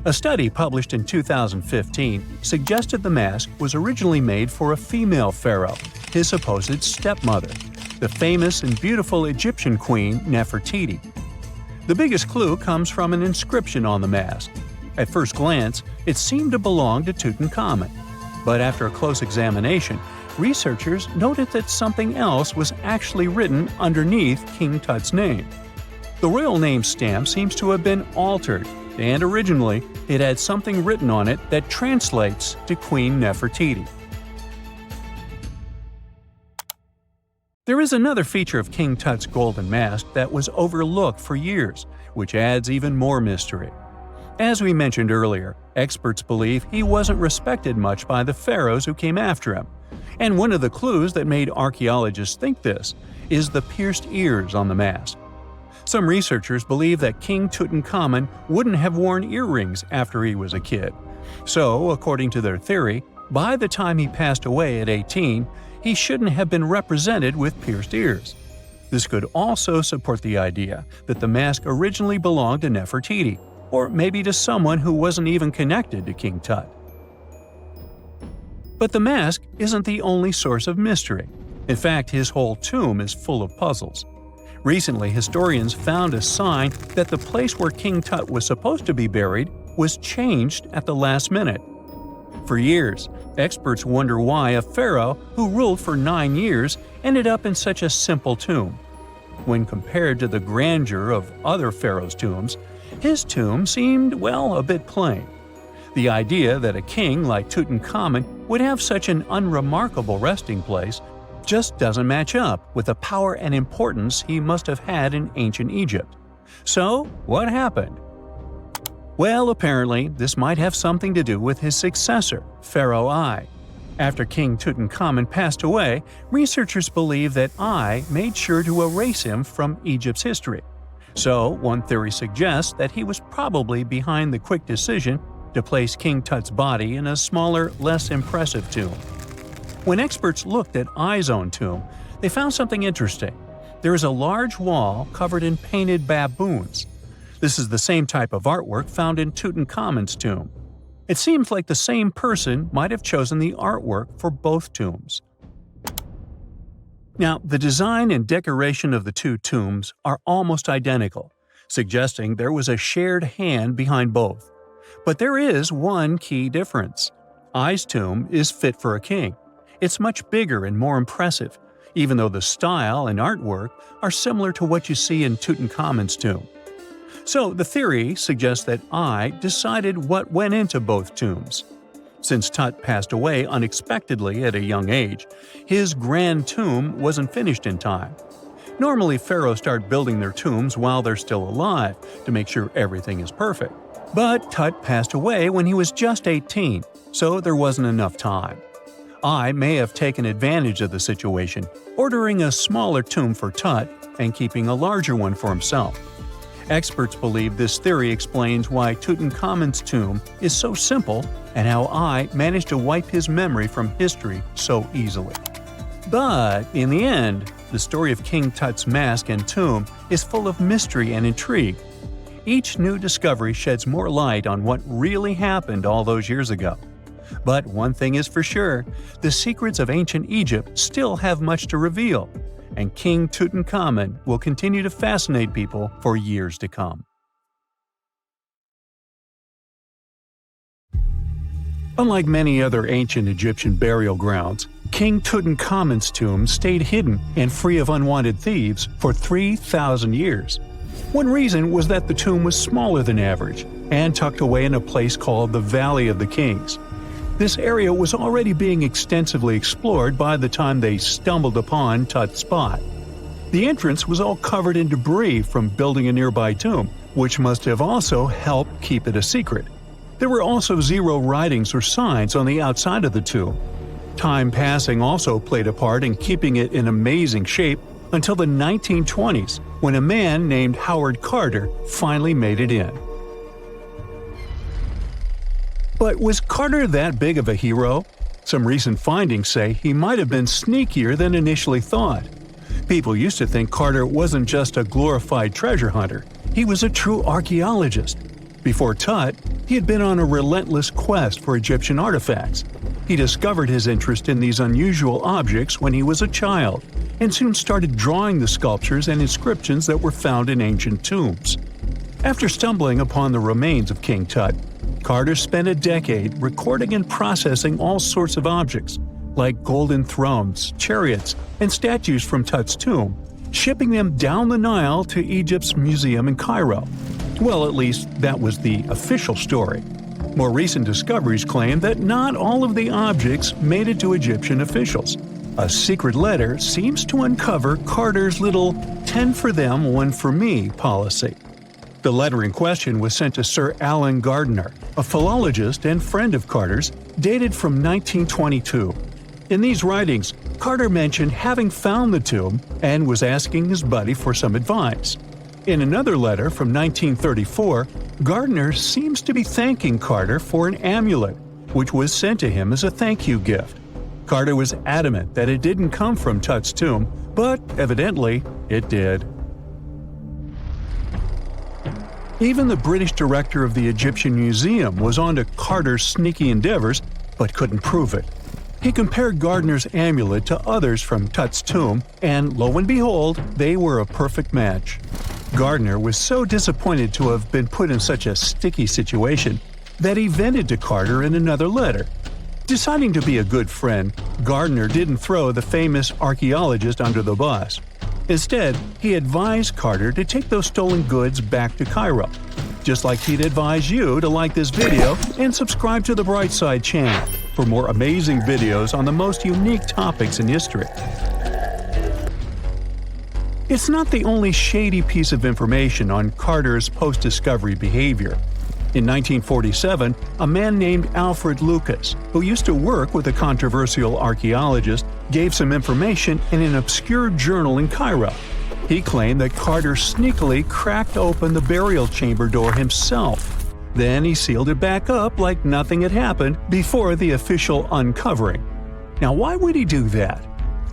A study published in 2015 suggested the mask was originally made for a female pharaoh, his supposed stepmother, the famous and beautiful Egyptian queen Nefertiti. The biggest clue comes from an inscription on the mask. At first glance, it seemed to belong to Tutankhamun. But after a close examination, researchers noted that something else was actually written underneath King Tut's name. The royal name stamp seems to have been altered, and originally it had something written on it that translates to Queen Nefertiti. There is another feature of King Tut's golden mask that was overlooked for years, which adds even more mystery. As we mentioned earlier, experts believe he wasn't respected much by the pharaohs who came after him. And one of the clues that made archaeologists think this is the pierced ears on the mask. Some researchers believe that King Tutankhamun wouldn't have worn earrings after he was a kid. So, according to their theory, by the time he passed away at 18, he shouldn't have been represented with pierced ears. This could also support the idea that the mask originally belonged to Nefertiti, or maybe to someone who wasn't even connected to King Tut. But the mask isn't the only source of mystery. In fact, his whole tomb is full of puzzles. Recently, historians found a sign that the place where King Tut was supposed to be buried was changed at the last minute. For years, experts wonder why a pharaoh who ruled for 9 years ended up in such a simple tomb. When compared to the grandeur of other pharaohs' tombs, his tomb seemed, well, a bit plain. The idea that a king like Tutankhamun would have such an unremarkable resting place just doesn't match up with the power and importance he must have had in ancient Egypt. So, what happened? Well, apparently, this might have something to do with his successor, Pharaoh I. After King Tutankhamun passed away, researchers believe that I made sure to erase him from Egypt's history. So, one theory suggests that he was probably behind the quick decision to place King Tut's body in a smaller, less impressive tomb. When experts looked at I's own tomb, they found something interesting. There is a large wall covered in painted baboons. This is the same type of artwork found in Tutankhamun's tomb. It seems like the same person might have chosen the artwork for both tombs. Now, the design and decoration of the two tombs are almost identical, suggesting there was a shared hand behind both. But there is one key difference. I's tomb is fit for a king. It's much bigger and more impressive, even though the style and artwork are similar to what you see in Tutankhamun's tomb. So the theory suggests that I decided what went into both tombs. Since Tut passed away unexpectedly at a young age, his grand tomb wasn't finished in time. Normally, pharaohs start building their tombs while they're still alive to make sure everything is perfect. But Tut passed away when he was just 18, so there wasn't enough time. I may have taken advantage of the situation, ordering a smaller tomb for Tut and keeping a larger one for himself. Experts believe this theory explains why Tutankhamun's tomb is so simple and how I managed to wipe his memory from history so easily. But in the end, the story of King Tut's mask and tomb is full of mystery and intrigue. Each new discovery sheds more light on what really happened all those years ago. But one thing is for sure, the secrets of ancient Egypt still have much to reveal, and King Tutankhamun will continue to fascinate people for years to come. Unlike many other ancient Egyptian burial grounds, King Tutankhamun's tomb stayed hidden and free of unwanted thieves for 3,000 years. One reason was that the tomb was smaller than average and tucked away in a place called the Valley of the Kings. This area was already being extensively explored by the time they stumbled upon Tut's spot. The entrance was all covered in debris from building a nearby tomb, which must have also helped keep it a secret. There were also zero writings or signs on the outside of the tomb. Time passing also played a part in keeping it in amazing shape until the 1920s, when a man named Howard Carter finally made it in. But was Carter that big of a hero? Some recent findings say he might have been sneakier than initially thought. People used to think Carter wasn't just a glorified treasure hunter, he was a true archaeologist. Before Tut, he had been on a relentless quest for Egyptian artifacts. He discovered his interest in these unusual objects when he was a child, and soon started drawing the sculptures and inscriptions that were found in ancient tombs. After stumbling upon the remains of King Tut, Carter spent a decade recording and processing all sorts of objects, like golden thrones, chariots, and statues from Tut's tomb, shipping them down the Nile to Egypt's museum in Cairo. Well, at least that was the official story. More recent discoveries claim that not all of the objects made it to Egyptian officials. A secret letter seems to uncover Carter's little 10 for them, 1 for me policy. The letter in question was sent to Sir Alan Gardiner, a philologist and friend of Carter's, dated from 1922. In these writings, Carter mentioned having found the tomb and was asking his buddy for some advice. In another letter from 1934, Gardiner seems to be thanking Carter for an amulet, which was sent to him as a thank you gift. Carter was adamant that it didn't come from Tut's tomb, but evidently it did. Even the British director of the Egyptian Museum was onto Carter's sneaky endeavors, but couldn't prove it. He compared Gardiner's amulet to others from Tut's tomb, and lo and behold, they were a perfect match. Gardiner was so disappointed to have been put in such a sticky situation that he vented to Carter in another letter. Deciding to be a good friend, Gardiner didn't throw the famous archaeologist under the bus. Instead, he advised Carter to take those stolen goods back to Cairo, just like he'd advise you to like this video and subscribe to the Brightside channel for more amazing videos on the most unique topics in history. It's not the only shady piece of information on Carter's post-discovery behavior. In 1947, a man named Alfred Lucas, who used to work with a controversial archaeologist, gave some information in an obscure journal in Cairo. He claimed that Carter sneakily cracked open the burial chamber door himself. Then he sealed it back up like nothing had happened before the official uncovering. Now, why would he do that?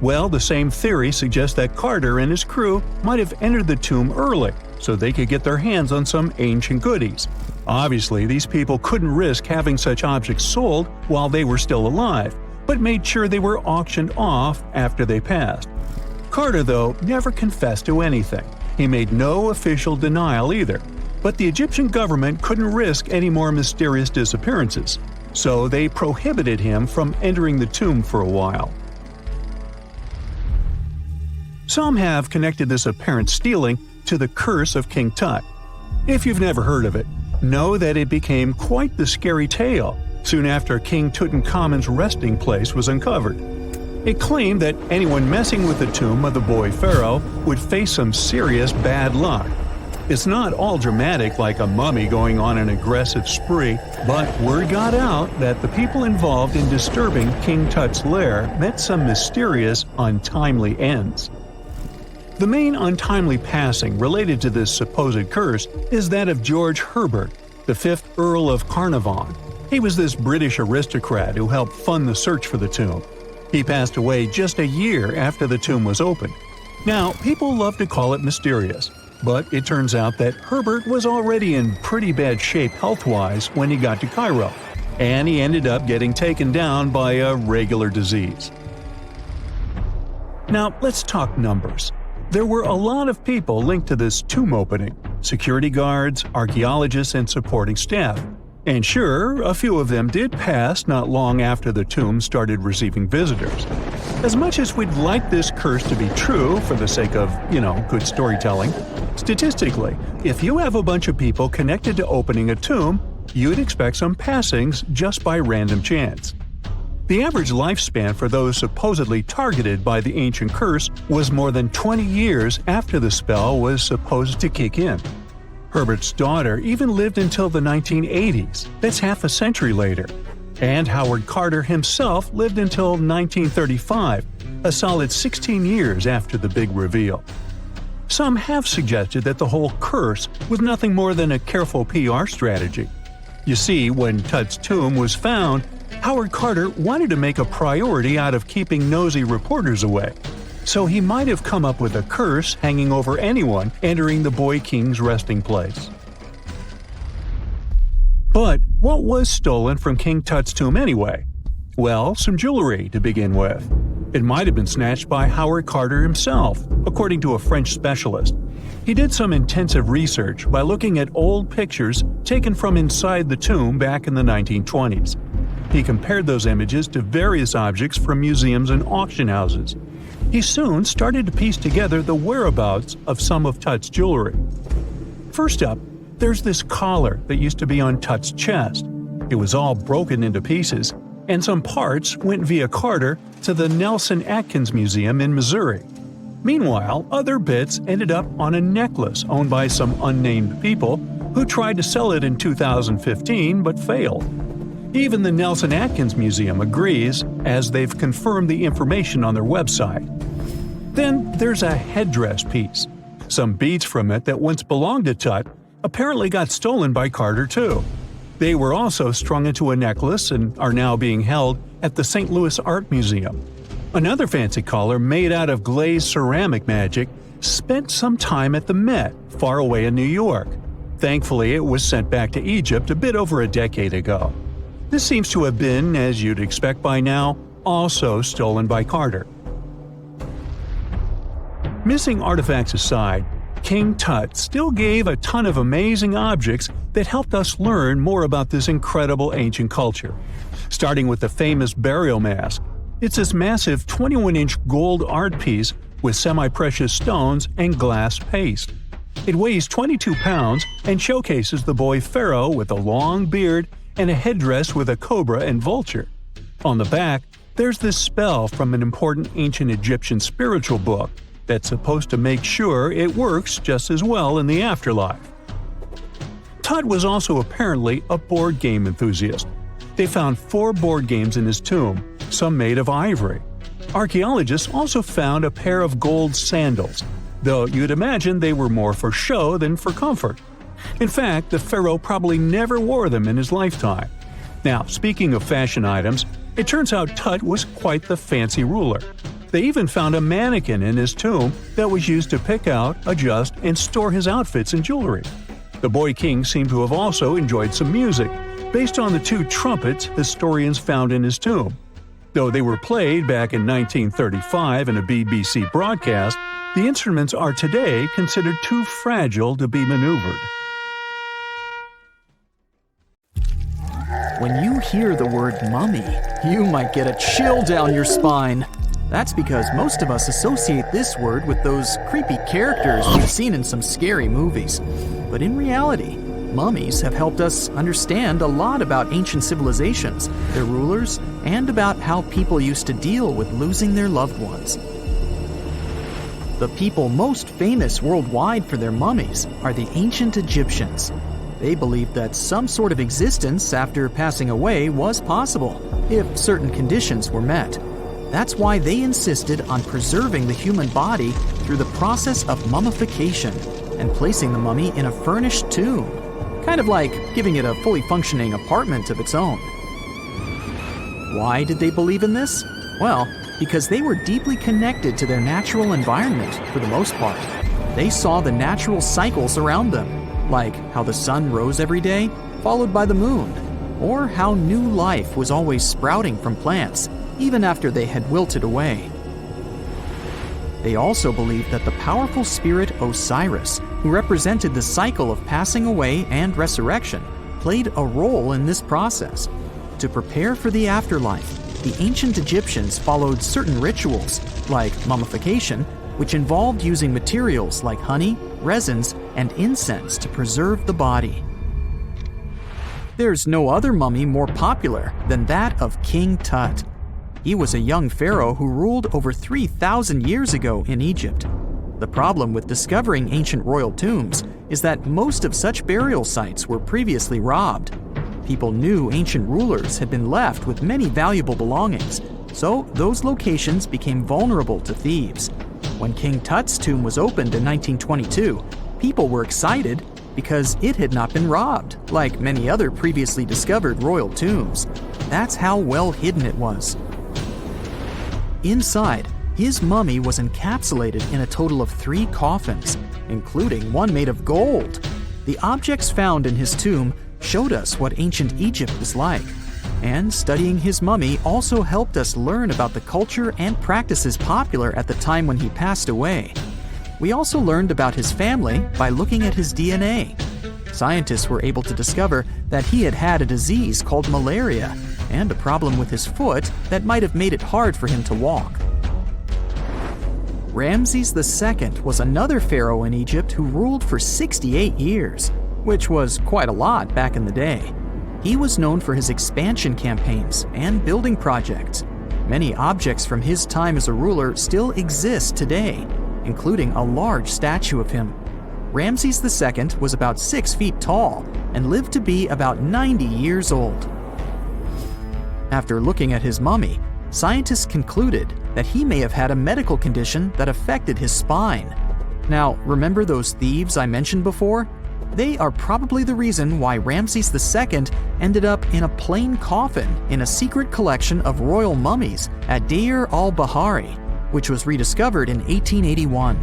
Well, the same theory suggests that Carter and his crew might have entered the tomb early so they could get their hands on some ancient goodies. Obviously, these people couldn't risk having such objects sold while they were still alive, but made sure they were auctioned off after they passed. Carter, though, never confessed to anything. He made no official denial either, but the Egyptian government couldn't risk any more mysterious disappearances, so they prohibited him from entering the tomb for a while. Some have connected this apparent stealing to the curse of King Tut. If you've never heard of it, know that it became quite the scary tale soon after King Tutankhamun's resting place was uncovered. It claimed that anyone messing with the tomb of the boy pharaoh would face some serious bad luck. It's not all dramatic like a mummy going on an aggressive spree, but word got out that the people involved in disturbing King Tut's lair met some mysterious, untimely ends. The main untimely passing related to this supposed curse is that of George Herbert, the 5th Earl of Carnarvon. He was this British aristocrat who helped fund the search for the tomb. He passed away just a year after the tomb was opened. Now, people love to call it mysterious, but it turns out that Herbert was already in pretty bad shape health-wise when he got to Cairo, and he ended up getting taken down by a regular disease. Now, let's talk numbers. There were a lot of people linked to this tomb opening – security guards, archaeologists, and supporting staff. And sure, a few of them did pass not long after the tomb started receiving visitors. As much as we'd like this curse to be true for the sake of, good storytelling, statistically, if you have a bunch of people connected to opening a tomb, you'd expect some passings just by random chance. The average lifespan for those supposedly targeted by the ancient curse was more than 20 years after the spell was supposed to kick in. Herbert's daughter even lived until the 1980s, that's half a century later. And Howard Carter himself lived until 1935, a solid 16 years after the big reveal. Some have suggested that the whole curse was nothing more than a careful PR strategy. You see, when Tut's tomb was found, Howard Carter wanted to make a priority out of keeping nosy reporters away. So he might have come up with a curse hanging over anyone entering the boy king's resting place. But what was stolen from King Tut's tomb anyway? Well, some jewelry to begin with. It might have been snatched by Howard Carter himself, according to a French specialist. He did some intensive research by looking at old pictures taken from inside the tomb back in the 1920s. He compared those images to various objects from museums and auction houses. He soon started to piece together the whereabouts of some of Tut's jewelry. First up, there's this collar that used to be on Tut's chest. It was all broken into pieces, and some parts went via Carter to the Nelson Atkins Museum in Missouri. Meanwhile, other bits ended up on a necklace owned by some unnamed people who tried to sell it in 2015 but failed. Even the Nelson Atkins Museum agrees, as they've confirmed the information on their website. Then there's a headdress piece. Some beads from it that once belonged to Tut apparently got stolen by Carter too. They were also strung into a necklace and are now being held at the St. Louis Art Museum. Another fancy collar made out of glazed ceramic magic spent some time at the Met, far away in New York. Thankfully, it was sent back to Egypt a bit over a decade ago. This seems to have been, as you'd expect by now, also stolen by Carter. Missing artifacts aside, King Tut still gave a ton of amazing objects that helped us learn more about this incredible ancient culture. Starting with the famous burial mask. It's this massive 21-inch gold art piece with semi-precious stones and glass paste. It weighs 22 pounds and showcases the boy pharaoh with a long beard and a headdress with a cobra and vulture. On the back, there's this spell from an important ancient Egyptian spiritual book that's supposed to make sure it works just as well in the afterlife. Tut was also apparently a board game enthusiast. They found 4 board games in his tomb, some made of ivory. Archaeologists also found a pair of gold sandals, though you'd imagine they were more for show than for comfort. In fact, the pharaoh probably never wore them in his lifetime. Now, speaking of fashion items, it turns out Tut was quite the fancy ruler. They even found a mannequin in his tomb that was used to pick out, adjust, and store his outfits and jewelry. The boy king seemed to have also enjoyed some music, based on the 2 trumpets historians found in his tomb. Though they were played back in 1935 in a BBC broadcast, the instruments are today considered too fragile to be maneuvered. When you hear the word mummy, you might get a chill down your spine. That's because most of us associate this word with those creepy characters we've seen in some scary movies. But in reality, mummies have helped us understand a lot about ancient civilizations, their rulers, and about how people used to deal with losing their loved ones. The people most famous worldwide for their mummies are the ancient Egyptians. They believed that some sort of existence after passing away was possible, if certain conditions were met. That's why they insisted on preserving the human body through the process of mummification and placing the mummy in a furnished tomb, kind of like giving it a fully functioning apartment of its own. Why did they believe in this? Well, because they were deeply connected to their natural environment for the most part. They saw the natural cycles around them, like how the sun rose every day, followed by the moon, or how new life was always sprouting from plants, even after they had wilted away. They also believed that the powerful spirit Osiris, who represented the cycle of passing away and resurrection, played a role in this process. To prepare for the afterlife, the ancient Egyptians followed certain rituals, like mummification, which involved using materials like honey, resins, and incense to preserve the body. There's no other mummy more popular than that of King Tut. He was a young pharaoh who ruled over 3,000 years ago in Egypt. The problem with discovering ancient royal tombs is that most of such burial sites were previously robbed. People knew ancient rulers had been left with many valuable belongings, so those locations became vulnerable to thieves. When King Tut's tomb was opened in 1922, people were excited because it had not been robbed, like many other previously discovered royal tombs. That's how well hidden it was. Inside, his mummy was encapsulated in a total of 3 coffins, including one made of gold. The objects found in his tomb showed us what ancient Egypt was like, and studying his mummy also helped us learn about the culture and practices popular at the time when he passed away. We also learned about his family by looking at his DNA. Scientists were able to discover that he had had a disease called malaria and a problem with his foot that might have made it hard for him to walk. Ramses II was another pharaoh in Egypt who ruled for 68 years, which was quite a lot back in the day. He was known for his expansion campaigns and building projects. Many objects from his time as a ruler still exist today, including a large statue of him. Ramses II was about 6 feet tall and lived to be about 90 years old. After looking at his mummy, scientists concluded that he may have had a medical condition that affected his spine. Now, remember those thieves I mentioned before? They are probably the reason why Ramses II ended up in a plain coffin in a secret collection of royal mummies at Deir al-Bahari, which was rediscovered in 1881.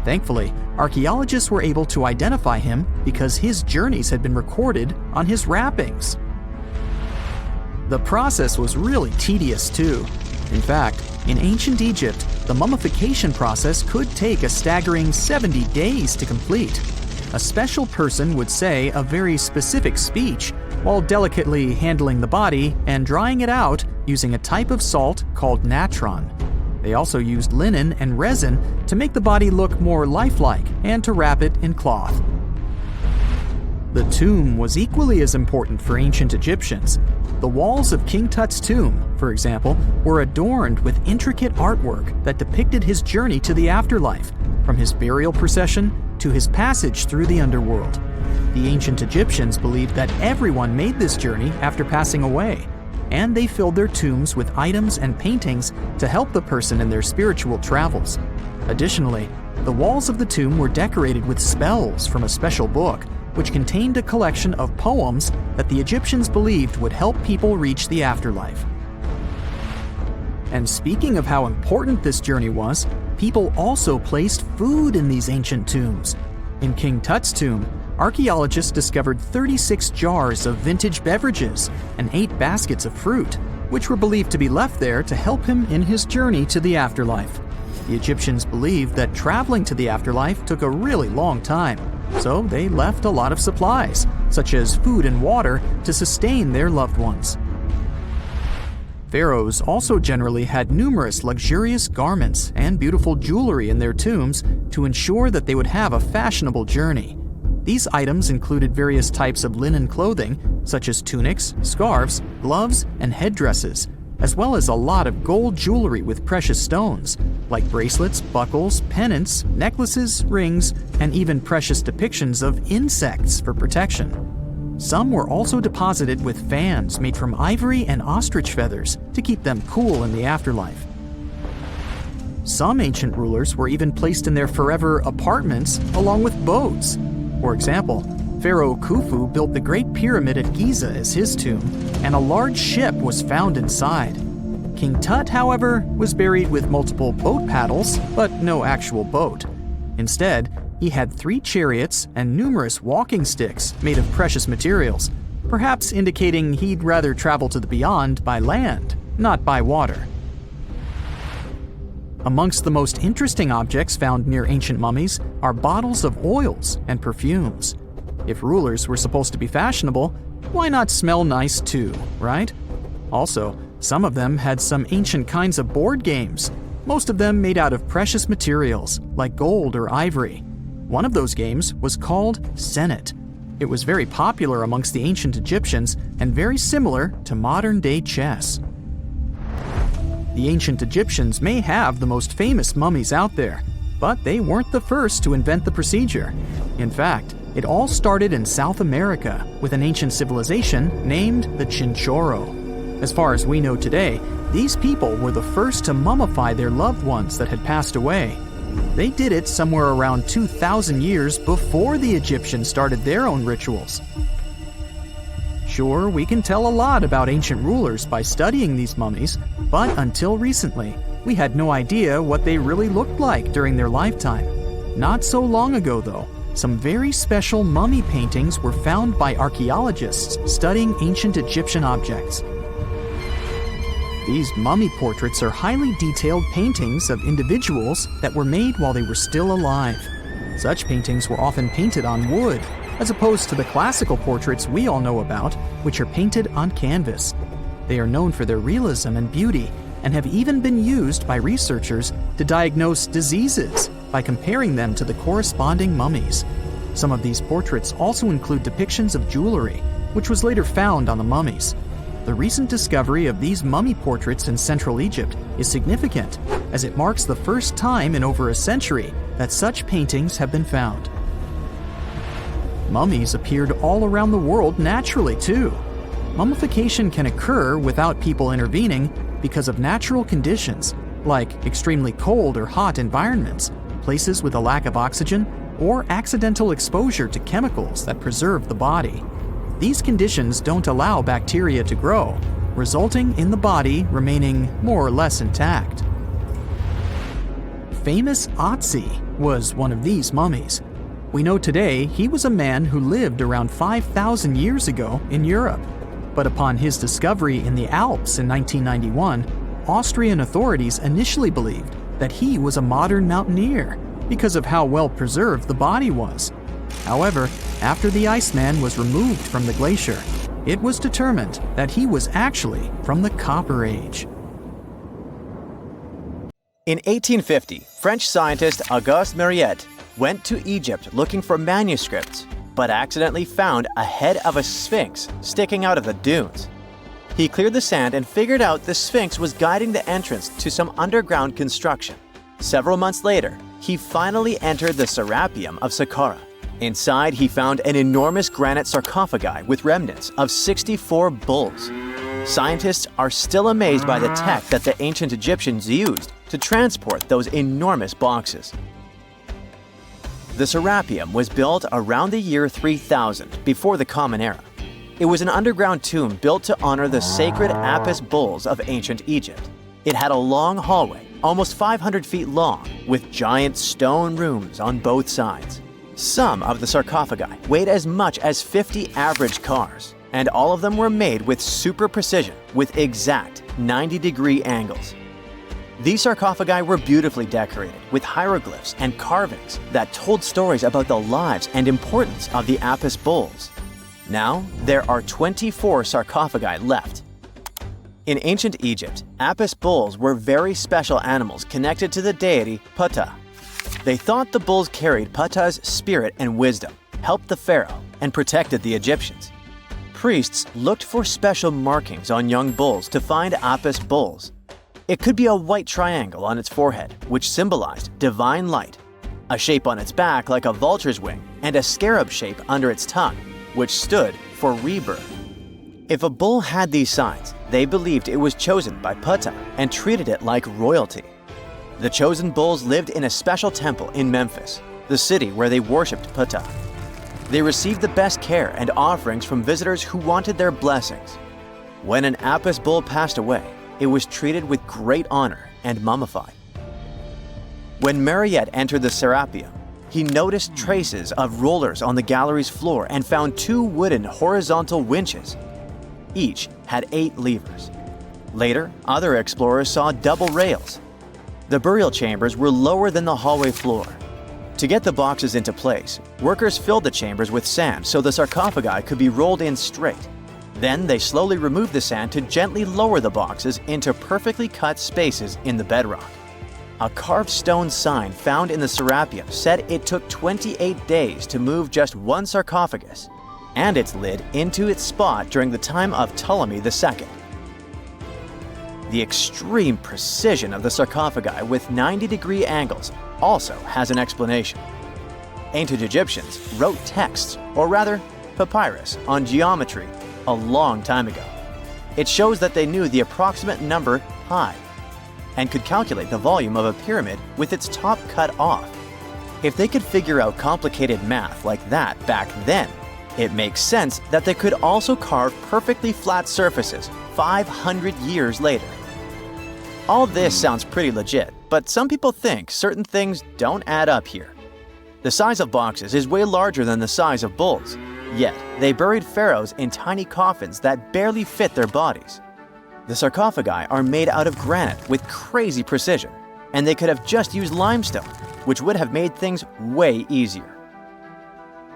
Thankfully, archaeologists were able to identify him because his journeys had been recorded on his wrappings. The process was really tedious too. In fact, in ancient Egypt, the mummification process could take a staggering 70 days to complete. A special person would say a very specific speech while delicately handling the body and drying it out using a type of salt called natron. They also used linen and resin to make the body look more lifelike and to wrap it in cloth. The tomb was equally as important for ancient Egyptians. The walls of King Tut's tomb, for example, were adorned with intricate artwork that depicted his journey to the afterlife, from his burial procession to his passage through the underworld. The ancient Egyptians believed that everyone made this journey after passing away, and they filled their tombs with items and paintings to help the person in their spiritual travels. Additionally, the walls of the tomb were decorated with spells from a special book, which contained a collection of poems that the Egyptians believed would help people reach the afterlife. And speaking of how important this journey was, people also placed food in these ancient tombs. In King Tut's tomb, archaeologists discovered 36 jars of vintage beverages and 8 baskets of fruit, which were believed to be left there to help him in his journey to the afterlife. The Egyptians believed that traveling to the afterlife took a really long time, so they left a lot of supplies, such as food and water, to sustain their loved ones. Pharaohs also generally had numerous luxurious garments and beautiful jewelry in their tombs to ensure that they would have a fashionable journey. These items included various types of linen clothing, such as tunics, scarves, gloves, and headdresses, as well as a lot of gold jewelry with precious stones, like bracelets, buckles, pendants, necklaces, rings, and even precious depictions of insects for protection. Some were also deposited with fans made from ivory and ostrich feathers to keep them cool in the afterlife. Some ancient rulers were even placed in their forever apartments along with boats. For example, Pharaoh Khufu built the Great Pyramid at Giza as his tomb, and a large ship was found inside. King Tut, however, was buried with multiple boat paddles, but no actual boat. Instead, he had 3 chariots and numerous walking sticks made of precious materials, perhaps indicating he'd rather travel to the beyond by land, not by water. Amongst the most interesting objects found near ancient mummies are bottles of oils and perfumes. If rulers were supposed to be fashionable, why not smell nice too, right? Also, some of them had some ancient kinds of board games, most of them made out of precious materials like gold or ivory. One of those games was called Senet. It was very popular amongst the ancient Egyptians and very similar to modern-day chess. The ancient Egyptians may have the most famous mummies out there, but they weren't the first to invent the procedure. In fact, it all started in South America with an ancient civilization named the Chinchorro. As far as we know today, these people were the first to mummify their loved ones that had passed away. They did it somewhere around 2,000 years before the Egyptians started their own rituals. Sure, we can tell a lot about ancient rulers by studying these mummies, but until recently, we had no idea what they really looked like during their lifetime. Not so long ago, though, some very special mummy paintings were found by archaeologists studying ancient Egyptian objects. These mummy portraits are highly detailed paintings of individuals that were made while they were still alive. Such paintings were often painted on wood, as opposed to the classical portraits we all know about, which are painted on canvas. They are known for their realism and beauty, and have even been used by researchers to diagnose diseases by comparing them to the corresponding mummies. Some of these portraits also include depictions of jewelry, which was later found on the mummies. The recent discovery of these mummy portraits in Central Egypt is significant, as it marks the first time in over a century that such paintings have been found. Mummies appeared all around the world naturally, too. Mummification can occur without people intervening because of natural conditions, like extremely cold or hot environments, places with a lack of oxygen, or accidental exposure to chemicals that preserve the body. These conditions don't allow bacteria to grow, resulting in the body remaining more or less intact. Famous Otzi was one of these mummies. We know today he was a man who lived around 5,000 years ago in Europe. But upon his discovery in the Alps in 1991, Austrian authorities initially believed that he was a modern mountaineer because of how well preserved the body was. However, after the Iceman was removed from the glacier, it was determined that he was actually from the Copper Age. In 1850, French scientist Auguste Mariette went to Egypt looking for manuscripts, but accidentally found a head of a sphinx sticking out of the dunes. He cleared the sand and figured out the sphinx was guiding the entrance to some underground construction. Several months later, he finally entered the Serapium of Saqqara. Inside, he found an enormous granite sarcophagi with remnants of 64 bulls. Scientists are still amazed by the tech that the ancient Egyptians used to transport those enormous boxes. The Serapium was built around the year 3000 before the Common Era. It was an underground tomb built to honor the sacred Apis bulls of ancient Egypt. It had a long hallway, almost 500 feet long, with giant stone rooms on both sides. Some of the sarcophagi weighed as much as 50 average cars, and all of them were made with super precision, with exact 90-degree angles. These sarcophagi were beautifully decorated with hieroglyphs and carvings that told stories about the lives and importance of the Apis bulls. Now, there are 24 sarcophagi left. In ancient Egypt, Apis bulls were very special animals connected to the deity Ptah. They thought the bulls carried Ptah's spirit and wisdom, helped the pharaoh, and protected the Egyptians. Priests looked for special markings on young bulls to find Apis bulls. It could be a white triangle on its forehead, which symbolized divine light, a shape on its back like a vulture's wing, and a scarab shape under its tongue, which stood for rebirth. If a bull had these signs, they believed it was chosen by Ptah and treated it like royalty. The chosen bulls lived in a special temple in Memphis, the city where they worshipped Ptah. They received the best care and offerings from visitors who wanted their blessings. When an Apis bull passed away, it was treated with great honor and mummified. When Mariette entered the Serapium, he noticed traces of rollers on the gallery's floor and found 2 wooden horizontal winches. Each had 8 levers. Later, other explorers saw double rails. The burial chambers were lower than the hallway floor. To get the boxes into place, workers filled the chambers with sand so the sarcophagi could be rolled in straight. Then they slowly removed the sand to gently lower the boxes into perfectly cut spaces in the bedrock. A carved stone sign found in the Serapium said it took 28 days to move just one sarcophagus and its lid into its spot during the time of Ptolemy II. The extreme precision of the sarcophagi with 90-degree angles also has an explanation. Ancient Egyptians wrote texts, or rather, papyrus, on geometry a long time ago. It shows that they knew the approximate number pi and could calculate the volume of a pyramid with its top cut off. If they could figure out complicated math like that back then, it makes sense that they could also carve perfectly flat surfaces 500 years later. All this sounds pretty legit, but some people think certain things don't add up here. The size of boxes is way larger than the size of bulls, yet they buried pharaohs in tiny coffins that barely fit their bodies. The sarcophagi are made out of granite with crazy precision, and they could have just used limestone, which would have made things way easier.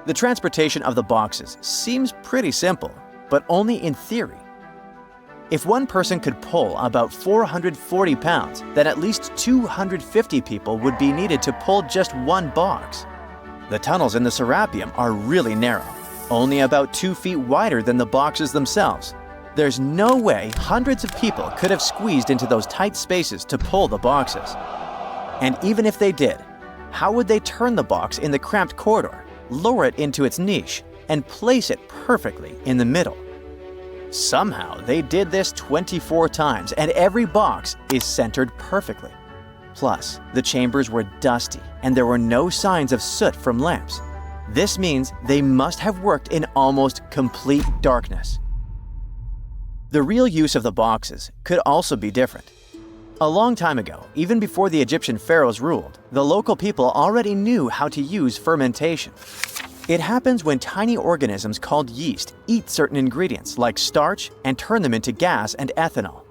The transportation of the boxes seems pretty simple, but only in theory. If one person could pull about 440 pounds, then at least 250 people would be needed to pull just one box. The tunnels in the Serapium are really narrow, only about 2 feet wider than the boxes themselves. There's no way hundreds of people could have squeezed into those tight spaces to pull the boxes. And even if they did, how would they turn the box in the cramped corridor, lower it into its niche, and place it perfectly in the middle? Somehow, they did this 24 times, and every box is centered perfectly. Plus, the chambers were dusty, and there were no signs of soot from lamps. This means they must have worked in almost complete darkness. The real use of the boxes could also be different. A long time ago, even before the Egyptian pharaohs ruled, the local people already knew how to use fermentation. It happens when tiny organisms called yeast eat certain ingredients like starch and turn them into gas and ethanol.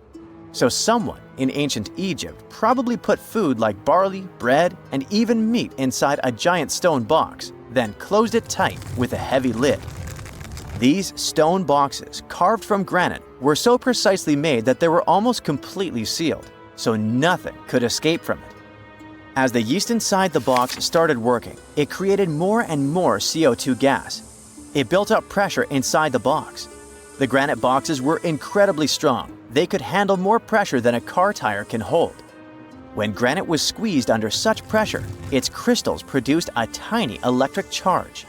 So someone in ancient Egypt probably put food like barley, bread, and even meat inside a giant stone box, then closed it tight with a heavy lid. These stone boxes, carved from granite, were so precisely made that they were almost completely sealed, so nothing could escape from it. As the yeast inside the box started working, it created more and more CO2 gas. It built up pressure inside the box. The granite boxes were incredibly strong. They could handle more pressure than a car tire can hold. When granite was squeezed under such pressure, its crystals produced a tiny electric charge.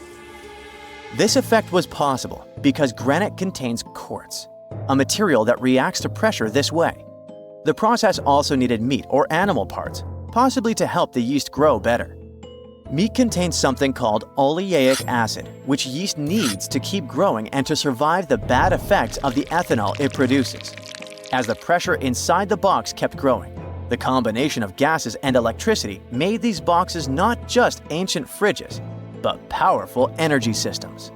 This effect was possible because granite contains quartz, a material that reacts to pressure this way. The process also needed meat or animal parts, possibly to help the yeast grow better. Meat contains something called oleic acid, which yeast needs to keep growing and to survive the bad effects of the ethanol it produces. As the pressure inside the box kept growing, the combination of gases and electricity made these boxes not just ancient fridges, but powerful energy systems.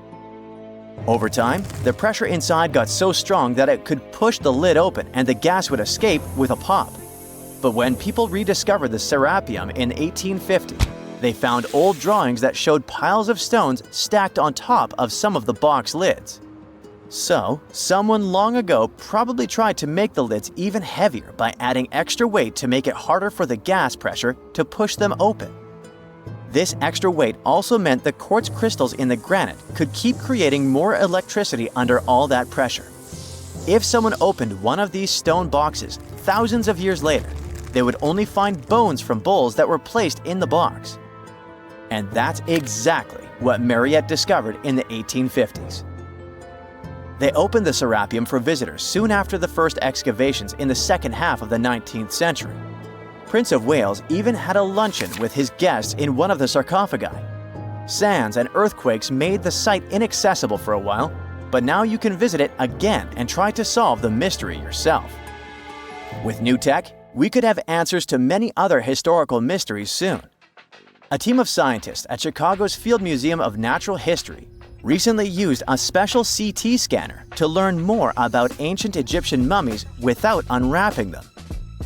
Over time, the pressure inside got so strong that it could push the lid open and the gas would escape with a pop. But when people rediscovered the Serapium in 1850, they found old drawings that showed piles of stones stacked on top of some of the box lids. So, someone long ago probably tried to make the lids even heavier by adding extra weight to make it harder for the gas pressure to push them open. This extra weight also meant the quartz crystals in the granite could keep creating more electricity under all that pressure. If someone opened one of these stone boxes thousands of years later, they would only find bones from bowls that were placed in the box. And that's exactly what Mariette discovered in the 1850s. They opened the Serapium for visitors soon after the first excavations in the second half of the 19th century. Prince of Wales even had a luncheon with his guests in one of the sarcophagi. Sands and earthquakes made the site inaccessible for a while, but now you can visit it again and try to solve the mystery yourself. With new tech, we could have answers to many other historical mysteries soon. A team of scientists at Chicago's Field Museum of Natural History recently used a special CT scanner to learn more about ancient Egyptian mummies without unwrapping them.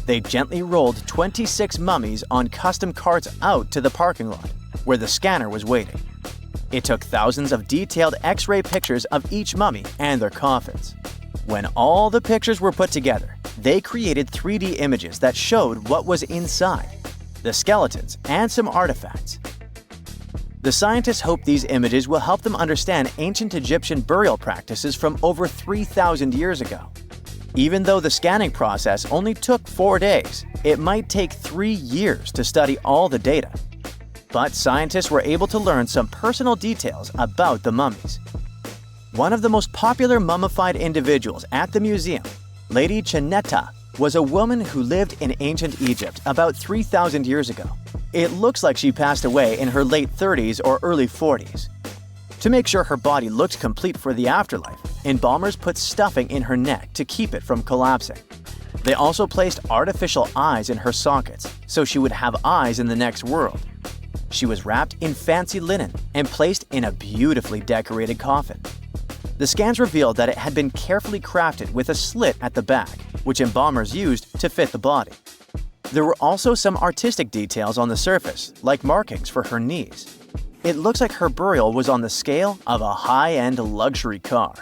They gently rolled 26 mummies on custom carts out to the parking lot, where the scanner was waiting. It took thousands of detailed X-ray pictures of each mummy and their coffins. When all the pictures were put together, they created 3D images that showed what was inside, the skeletons, and some artifacts. The scientists hope these images will help them understand ancient Egyptian burial practices from over 3,000 years ago. Even though the scanning process only took 4 days, it might take 3 years to study all the data. But scientists were able to learn some personal details about the mummies. One of the most popular mummified individuals at the museum, Lady Chineta, was a woman who lived in ancient Egypt about 3,000 years ago. It looks like she passed away in her late 30s or early 40s. To make sure her body looked complete for the afterlife, embalmers put stuffing in her neck to keep it from collapsing. They also placed artificial eyes in her sockets, so she would have eyes in the next world. She was wrapped in fancy linen and placed in a beautifully decorated coffin. The scans revealed that it had been carefully crafted with a slit at the back, which embalmers used to fit the body. There were also some artistic details on the surface, like markings for her knees. It looks like her burial was on the scale of a high-end luxury car.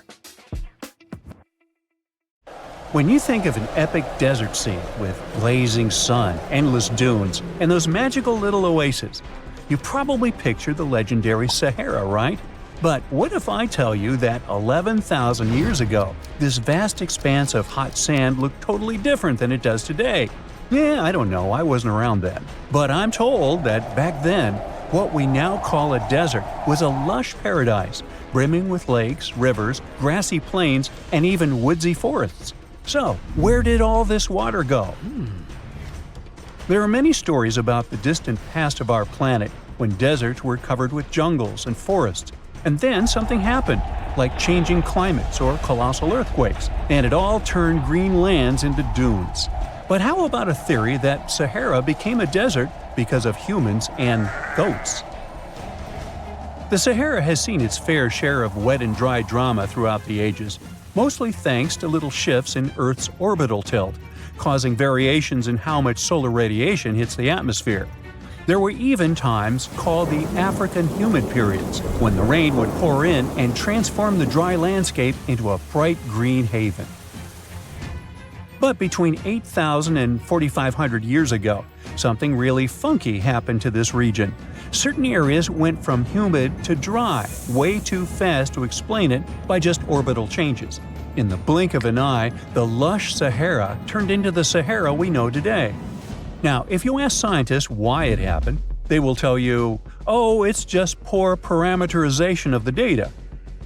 When you think of an epic desert scene with blazing sun, endless dunes, and those magical little oases, you probably picture the legendary Sahara, right? But what if I tell you that 11,000 years ago, this vast expanse of hot sand looked totally different than it does today? Yeah, I don't know, I wasn't around then. But I'm told that back then, what we now call a desert was a lush paradise, brimming with lakes, rivers, grassy plains, and even woodsy forests. So, where did all this water go? There are many stories about the distant past of our planet when deserts were covered with jungles and forests. And then something happened, like changing climates or colossal earthquakes, and it all turned green lands into dunes. But how about a theory that Sahara became a desert because of humans and goats? The Sahara has seen its fair share of wet and dry drama throughout the ages, mostly thanks to little shifts in Earth's orbital tilt, causing variations in how much solar radiation hits the atmosphere. There were even times called the African humid periods, when the rain would pour in and transform the dry landscape into a bright green haven. But between 8,000 and 4,500 years ago, something really funky happened to this region. Certain areas went from humid to dry, way too fast to explain it by just orbital changes. In the blink of an eye, the lush Sahara turned into the Sahara we know today. Now, if you ask scientists why it happened, they will tell you, oh, it's just poor parameterization of the data.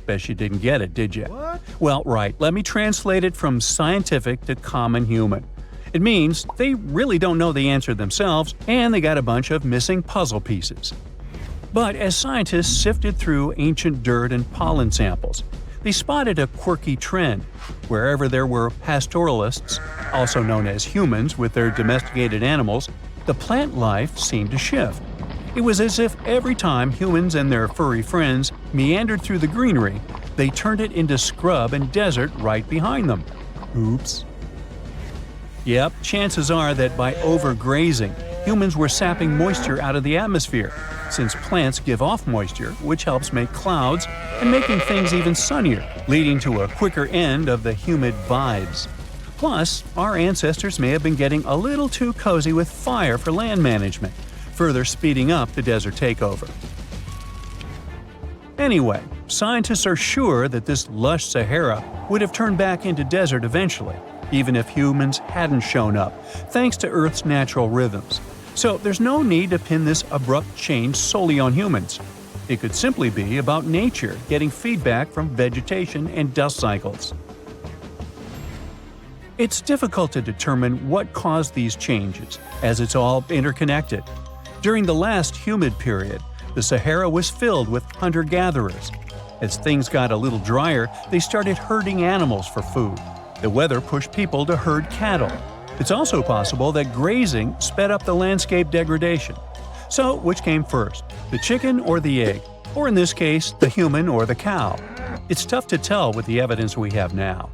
Bet you didn't get it, did you? What? Well, right, let me translate it from scientific to common human. It means they really don't know the answer themselves, and they got a bunch of missing puzzle pieces. But as scientists sifted through ancient dirt and pollen samples, they spotted a quirky trend. Wherever there were pastoralists, also known as humans with their domesticated animals, the plant life seemed to shift. It was as if every time humans and their furry friends meandered through the greenery, they turned it into scrub and desert right behind them. Oops. Yep, chances are that by overgrazing, humans were sapping moisture out of the atmosphere, since plants give off moisture, which helps make clouds and making things even sunnier, leading to a quicker end of the humid vibes. Plus, our ancestors may have been getting a little too cozy with fire for land management, further speeding up the desert takeover. Anyway, scientists are sure that this lush Sahara would have turned back into desert eventually, even if humans hadn't shown up, thanks to Earth's natural rhythms. So there's no need to pin this abrupt change solely on humans. It could simply be about nature getting feedback from vegetation and dust cycles. It's difficult to determine what caused these changes, as it's all interconnected. During the last humid period, the Sahara was filled with hunter-gatherers. As things got a little drier, they started herding animals for food. The weather pushed people to herd cattle. It's also possible that grazing sped up the landscape degradation. So, which came first, the chicken or the egg? Or in this case, the human or the cow? It's tough to tell with the evidence we have now.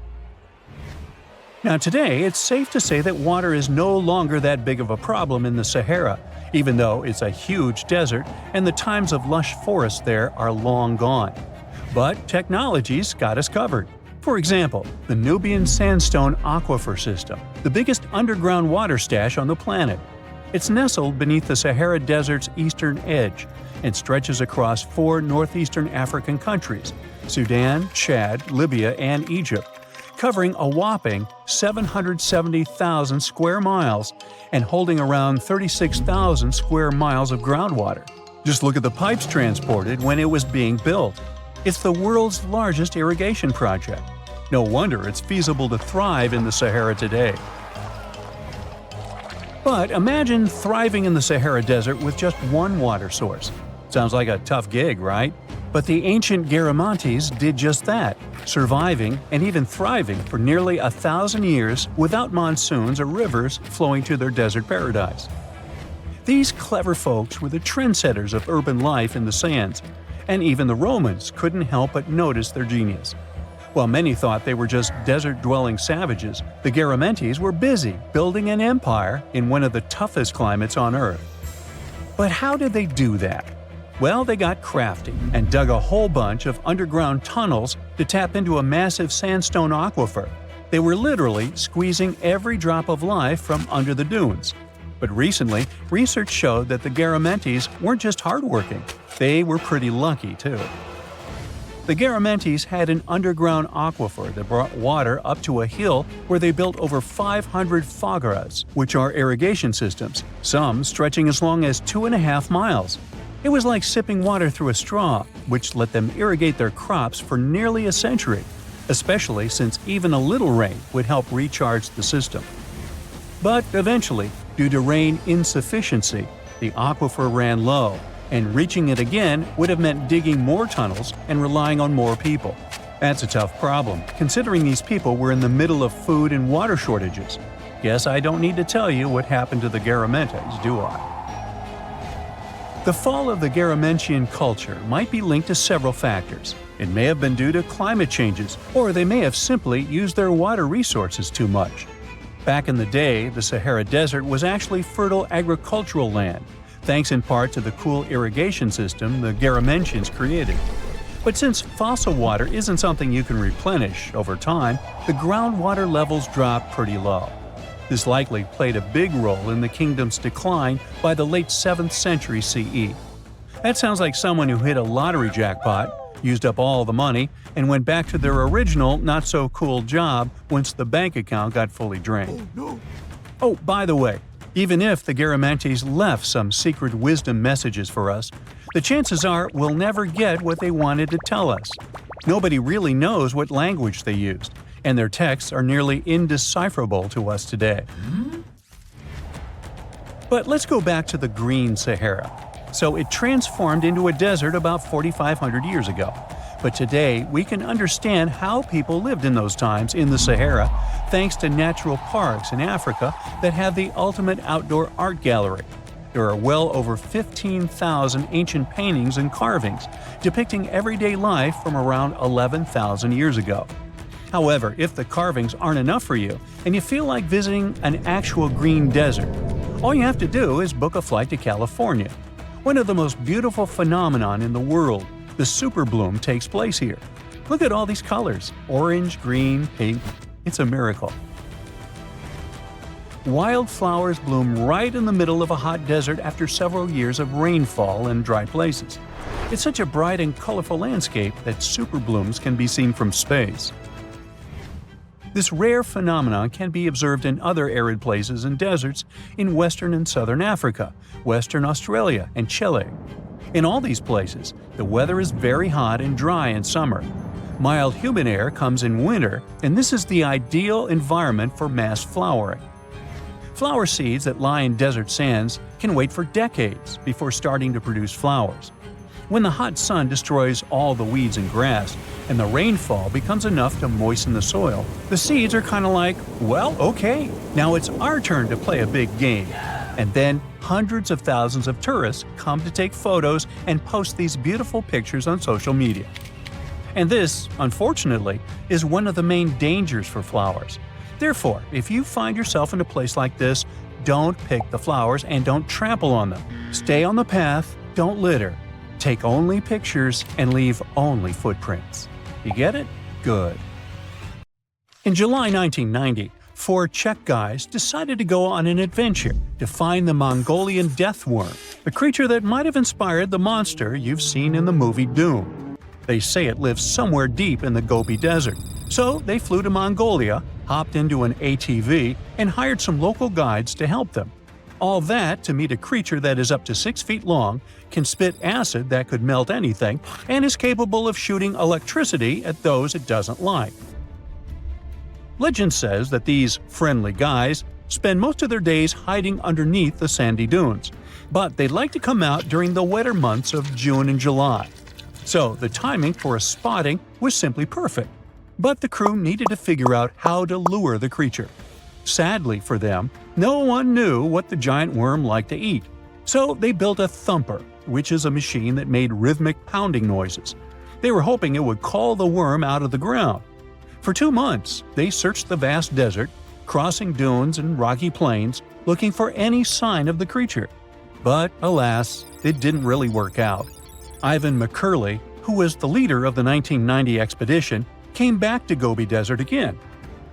Now today, it's safe to say that water is no longer that big of a problem in the Sahara, even though it's a huge desert and the times of lush forests there are long gone. But technology's got us covered. For example, the Nubian Sandstone Aquifer System, the biggest underground water stash on the planet. It's nestled beneath the Sahara Desert's eastern edge and stretches across 4 northeastern African countries – Sudan, Chad, Libya, and Egypt, covering a whopping 770,000 square miles and holding around 36,000 square miles of groundwater. Just look at the pipes transported when it was being built. It's the world's largest irrigation project. No wonder it's feasible to thrive in the Sahara today. But imagine thriving in the Sahara Desert with just one water source. Sounds like a tough gig, right? But the ancient Garamantes did just that, surviving and even thriving for nearly 1,000 years without monsoons or rivers flowing to their desert paradise. These clever folks were the trendsetters of urban life in the sands, and even the Romans couldn't help but notice their genius. While many thought they were just desert-dwelling savages, the Garamantes were busy building an empire in one of the toughest climates on Earth. But how did they do that? Well, they got crafty and dug a whole bunch of underground tunnels to tap into a massive sandstone aquifer. They were literally squeezing every drop of life from under the dunes. But recently, research showed that the Garamantes weren't just hardworking, they were pretty lucky too. The Garamantes had an underground aquifer that brought water up to a hill where they built over 500 fogaras, which are irrigation systems, some stretching as long as 2.5 miles. It was like sipping water through a straw, which let them irrigate their crops for nearly a century, especially since even a little rain would help recharge the system. But eventually, due to rain insufficiency, the aquifer ran low, and reaching it again would have meant digging more tunnels and relying on more people. That's a tough problem, considering these people were in the middle of food and water shortages. Guess I don't need to tell you what happened to the Garamantes, do I? The fall of the Garamantian culture might be linked to several factors. It may have been due to climate changes, or they may have simply used their water resources too much. Back in the day, the Sahara Desert was actually fertile agricultural land, thanks in part to the cool irrigation system the Garamantians created. But since fossil water isn't something you can replenish over time, the groundwater levels dropped pretty low. This likely played a big role in the kingdom's decline by the late 7th century CE. That sounds like someone who hit a lottery jackpot, used up all the money, and went back to their original not-so-cool job once the bank account got fully drained. Oh, by the way, even if the Garamantes left some secret wisdom messages for us, the chances are we'll never get what they wanted to tell us. Nobody really knows what language they used, and their texts are nearly indecipherable to us today. But let's go back to the Green Sahara. So it transformed into a desert about 4,500 years ago. But today, we can understand how people lived in those times in the Sahara thanks to natural parks in Africa that have the ultimate outdoor art gallery. There are well over 15,000 ancient paintings and carvings depicting everyday life from around 11,000 years ago. However, if the carvings aren't enough for you and you feel like visiting an actual green desert, all you have to do is book a flight to California. One of the most beautiful phenomenon in the world, the superbloom, takes place here. Look at all these colors: orange, green, pink. It's a miracle. Wildflowers bloom right in the middle of a hot desert after several years of rainfall in dry places. It's such a bright and colorful landscape that superblooms can be seen from space. This rare phenomenon can be observed in other arid places and deserts in western and southern Africa, Western Australia, and Chile. In all these places, the weather is very hot and dry in summer. Mild humid air comes in winter, and this is the ideal environment for mass flowering. Flower seeds that lie in desert sands can wait for decades before starting to produce flowers. When the hot sun destroys all the weeds and grass, and the rainfall becomes enough to moisten the soil, the seeds are kind of like, well, okay, now it's our turn to play a big game. And then hundreds of thousands of tourists come to take photos and post these beautiful pictures on social media. And this, unfortunately, is one of the main dangers for flowers. Therefore, if you find yourself in a place like this, don't pick the flowers and don't trample on them. Stay on the path, don't litter. Take only pictures and leave only footprints. You get it? Good. In July 1990, 4 Czech guys decided to go on an adventure to find the Mongolian death worm, a creature that might have inspired the monster you've seen in the movie Doom. They say it lives somewhere deep in the Gobi Desert, so they flew to Mongolia, hopped into an ATV, and hired some local guides to help them. All that to meet a creature that is up to 6 feet long, can spit acid that could melt anything, and is capable of shooting electricity at those it doesn't like. Legend says that these friendly guys spend most of their days hiding underneath the sandy dunes, but they like to come out during the wetter months of June and July. So the timing for a spotting was simply perfect. But the crew needed to figure out how to lure the creature. Sadly for them, no one knew what the giant worm liked to eat. So they built a thumper, which is a machine that made rhythmic pounding noises. They were hoping it would call the worm out of the ground. For 2 months, they searched the vast desert, crossing dunes and rocky plains, looking for any sign of the creature. But alas, it didn't really work out. Ivan McCurley, who was the leader of the 1990 expedition, came back to Gobi Desert again.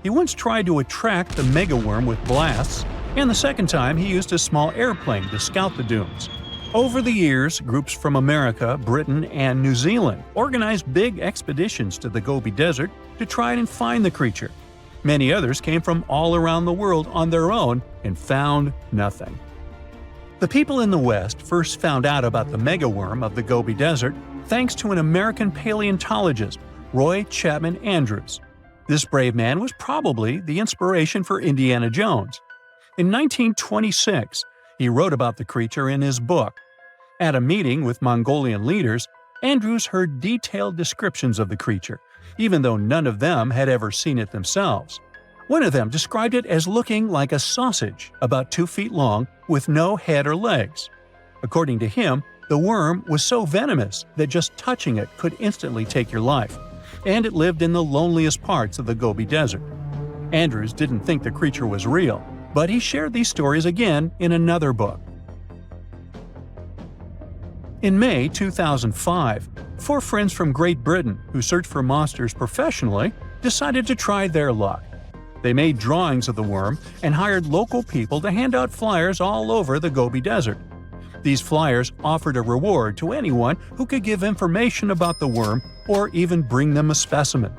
He once tried to attract the megaworm with blasts, and the second time he used a small airplane to scout the dunes. Over the years, groups from America, Britain, and New Zealand organized big expeditions to the Gobi Desert to try and find the creature. Many others came from all around the world on their own and found nothing. The people in the West first found out about the megaworm of the Gobi Desert thanks to an American paleontologist, Roy Chapman Andrews. This brave man was probably the inspiration for Indiana Jones. In 1926, he wrote about the creature in his book. At a meeting with Mongolian leaders, Andrews heard detailed descriptions of the creature, even though none of them had ever seen it themselves. One of them described it as looking like a sausage, about 2 feet long, with no head or legs. According to him, the worm was so venomous that just touching it could instantly take your life, and it lived in the loneliest parts of the Gobi Desert. Andrews didn't think the creature was real, but he shared these stories again in another book. In May 2005, 4 friends from Great Britain who search for monsters professionally decided to try their luck. They made drawings of the worm and hired local people to hand out flyers all over the Gobi Desert. These flyers offered a reward to anyone who could give information about the worm or even bring them a specimen.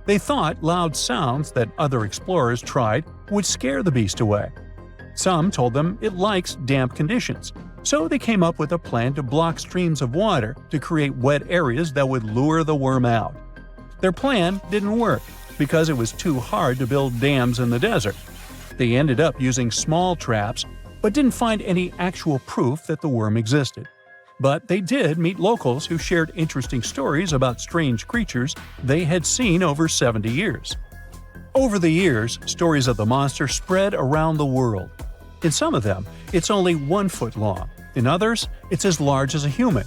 They thought loud sounds that other explorers tried would scare the beast away. Some told them it likes damp conditions, so they came up with a plan to block streams of water to create wet areas that would lure the worm out. Their plan didn't work because it was too hard to build dams in the desert. They ended up using small traps but didn't find any actual proof that the worm existed. But they did meet locals who shared interesting stories about strange creatures they had seen over 70 years. Over the years, stories of the monster spread around the world. In some of them, it's only 1 foot long. In others, it's as large as a human.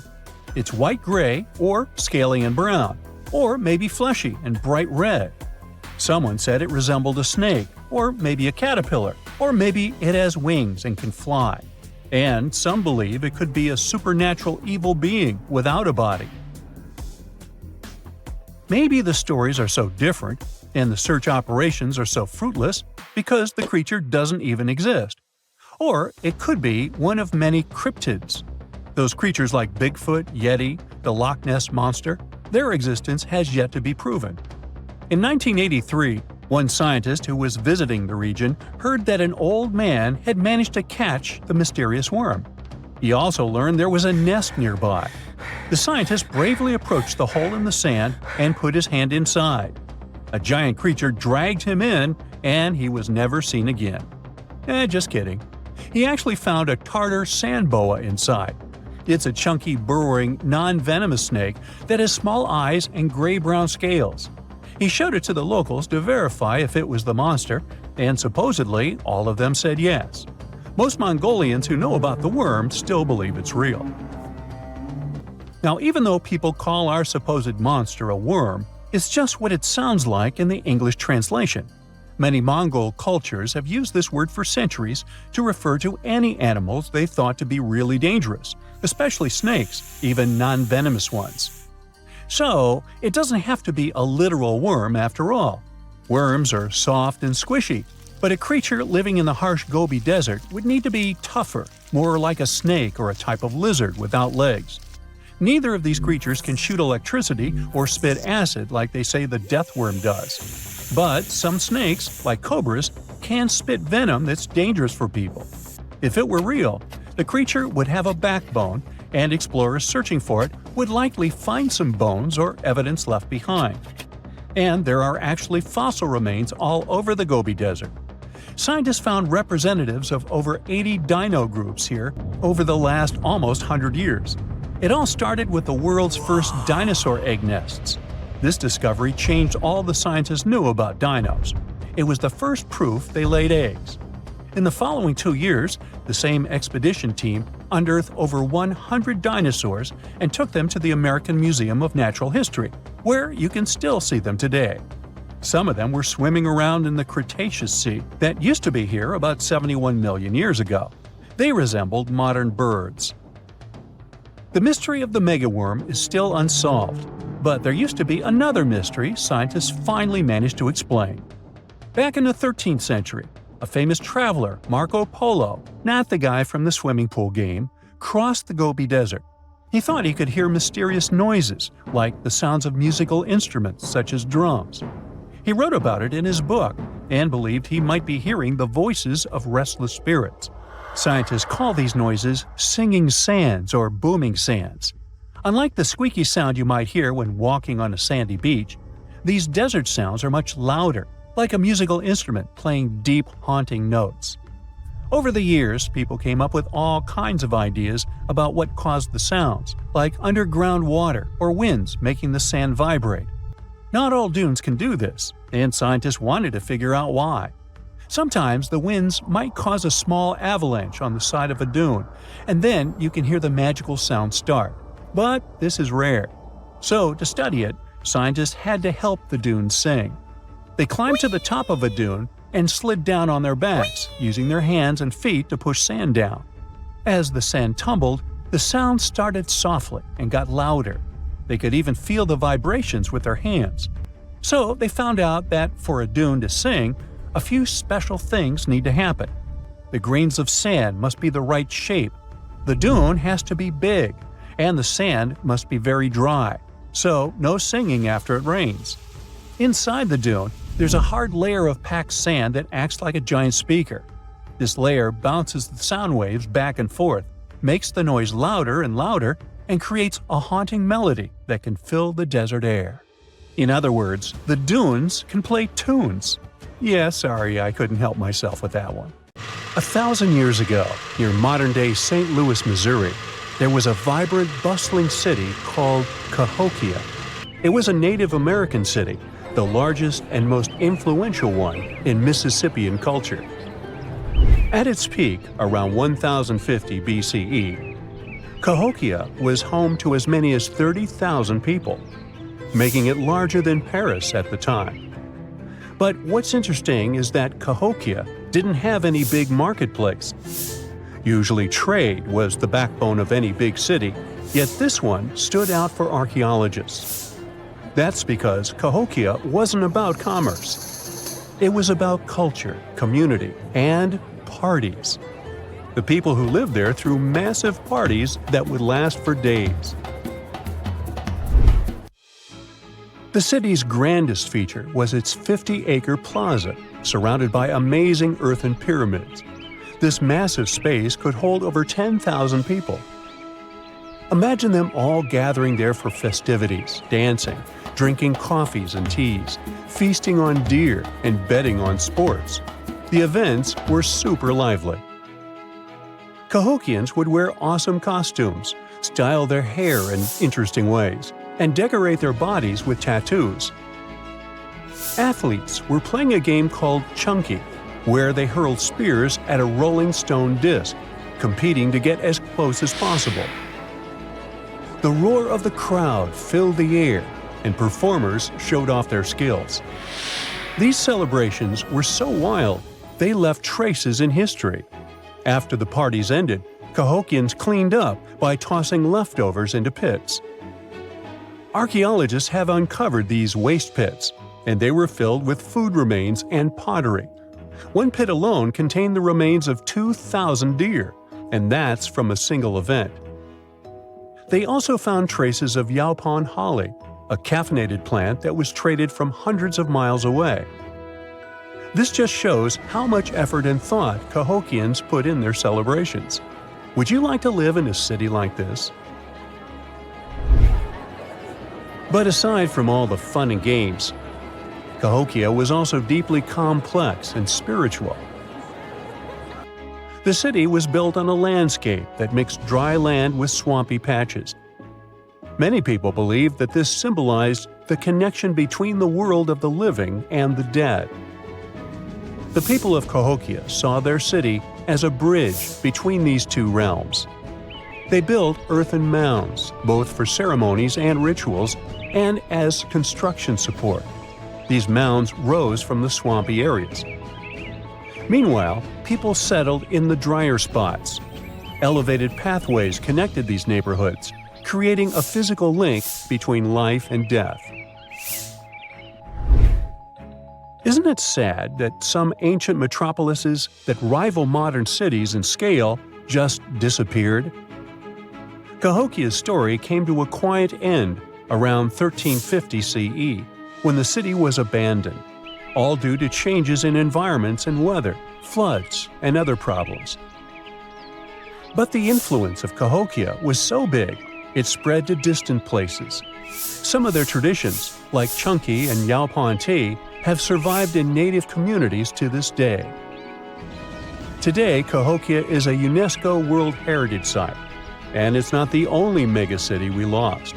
It's white-gray or scaly and brown, or maybe fleshy and bright red. Someone said it resembled a snake, or maybe a caterpillar, or maybe it has wings and can fly. And some believe it could be a supernatural evil being without a body. Maybe the stories are so different, and the search operations are so fruitless, because the creature doesn't even exist. Or it could be one of many cryptids. Those creatures like Bigfoot, Yeti, the Loch Ness Monster, their existence has yet to be proven. In 1983, one scientist who was visiting the region heard that an old man had managed to catch the mysterious worm. He also learned there was a nest nearby. The scientist bravely approached the hole in the sand and put his hand inside. A giant creature dragged him in, and he was never seen again. Just kidding. He actually found a Tartar sand boa inside. It's a chunky, burrowing, non-venomous snake that has small eyes and gray-brown scales. He showed it to the locals to verify if it was the monster, and supposedly all of them said yes. Most Mongolians who know about the worm still believe it's real. Now, even though people call our supposed monster a worm, it's just what it sounds like in the English translation. Many Mongol cultures have used this word for centuries to refer to any animals they thought to be really dangerous, especially snakes, even non-venomous ones. So, it doesn't have to be a literal worm after all. Worms are soft and squishy, but a creature living in the harsh Gobi Desert would need to be tougher, more like a snake or a type of lizard without legs. Neither of these creatures can shoot electricity or spit acid like they say the death worm does. But some snakes, like cobras, can spit venom that's dangerous for people. If it were real, the creature would have a backbone, and explorers searching for it would likely find some bones or evidence left behind. And there are actually fossil remains all over the Gobi Desert. Scientists found representatives of over 80 dino groups here over the last almost 100 years. It all started with the world's first dinosaur egg nests. This discovery changed all the scientists knew about dinos. It was the first proof they laid eggs. In the following 2 years, the same expedition team unearthed over 100 dinosaurs and took them to the American Museum of Natural History, where you can still see them today. Some of them were swimming around in the Cretaceous Sea that used to be here about 71 million years ago. They resembled modern birds. The mystery of the megaworm is still unsolved, but there used to be another mystery scientists finally managed to explain. Back in the 13th century, a famous traveler, Marco Polo, not the guy from the swimming pool game, crossed the Gobi Desert. He thought he could hear mysterious noises, like the sounds of musical instruments such as drums. He wrote about it in his book and believed he might be hearing the voices of restless spirits. Scientists call these noises singing sands or booming sands. Unlike the squeaky sound you might hear when walking on a sandy beach, these desert sounds are much louder, like a musical instrument playing deep, haunting notes. Over the years, people came up with all kinds of ideas about what caused the sounds, like underground water or winds making the sand vibrate. Not all dunes can do this, and scientists wanted to figure out why. Sometimes the winds might cause a small avalanche on the side of a dune, and then you can hear the magical sound start. But this is rare. So, to study it, scientists had to help the dunes sing. They climbed to the top of a dune and slid down on their backs, using their hands and feet to push sand down. As the sand tumbled, the sound started softly and got louder. They could even feel the vibrations with their hands. So, they found out that for a dune to sing, a few special things need to happen. The grains of sand must be the right shape. The dune has to be big, and the sand must be very dry, so no singing after it rains. Inside the dune, there's a hard layer of packed sand that acts like a giant speaker. This layer bounces the sound waves back and forth, makes the noise louder and louder, and creates a haunting melody that can fill the desert air. In other words, the dunes can play tunes. Yeah, sorry, I couldn't help myself with that one. 1,000 years ago, near modern-day St. Louis, Missouri, there was a vibrant, bustling city called Cahokia. It was a Native American city, the largest and most influential one in Mississippian culture. At its peak, around 1050 BCE, Cahokia was home to as many as 30,000 people, making it larger than Paris at the time. But what's interesting is that Cahokia didn't have any big marketplace. Usually trade was the backbone of any big city, yet this one stood out for archaeologists. That's because Cahokia wasn't about commerce. It was about culture, community, and parties. The people who lived there threw massive parties that would last for days. The city's grandest feature was its 50-acre plaza, surrounded by amazing earthen pyramids. This massive space could hold over 10,000 people. Imagine them all gathering there for festivities, dancing, drinking coffees and teas, feasting on deer, and betting on sports. The events were super lively. Cahokians would wear awesome costumes, style their hair in interesting ways, and decorate their bodies with tattoos. Athletes were playing a game called Chunky, where they hurled spears at a rolling stone disc, competing to get as close as possible. The roar of the crowd filled the air, and performers showed off their skills. These celebrations were so wild, they left traces in history. After the parties ended, Cahokians cleaned up by tossing leftovers into pits. Archaeologists have uncovered these waste pits, and they were filled with food remains and pottery. One pit alone contained the remains of 2,000 deer, and that's from a single event. They also found traces of yaupon holly, a caffeinated plant that was traded from hundreds of miles away. This just shows how much effort and thought Cahokians put in their celebrations. Would you like to live in a city like this? But aside from all the fun and games, Cahokia was also deeply complex and spiritual. The city was built on a landscape that mixed dry land with swampy patches. Many people believed that this symbolized the connection between the world of the living and the dead. The people of Cahokia saw their city as a bridge between these two realms. They built earthen mounds, both for ceremonies and rituals, and as construction support. These mounds rose from the swampy areas. Meanwhile, people settled in the drier spots. Elevated pathways connected these neighborhoods, creating a physical link between life and death. Isn't it sad that some ancient metropolises that rival modern cities in scale just disappeared? Cahokia's story came to a quiet end around 1350 CE, when the city was abandoned, all due to changes in environments and weather, floods, and other problems. But the influence of Cahokia was so big, it spread to distant places. Some of their traditions, like Chunky and Yaupon tea, have survived in native communities to this day. Today, Cahokia is a UNESCO World Heritage Site, and it's not the only megacity we lost.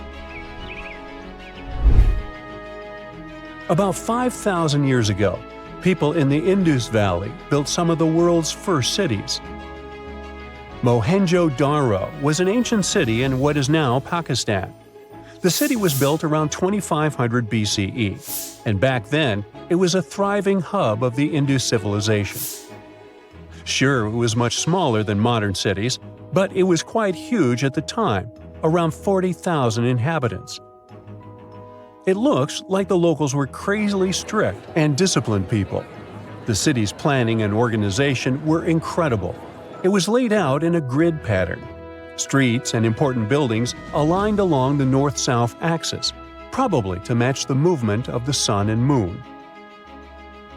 About 5,000 years ago, people in the Indus Valley built some of the world's first cities. Mohenjo-Daro was an ancient city in what is now Pakistan. The city was built around 2500 BCE, and back then, it was a thriving hub of the Indus civilization. Sure, it was much smaller than modern cities, but it was quite huge at the time, around 40,000 inhabitants. It looks like the locals were crazily strict and disciplined people. The city's planning and organization were incredible. It was laid out in a grid pattern. Streets and important buildings aligned along the north-south axis, probably to match the movement of the sun and moon.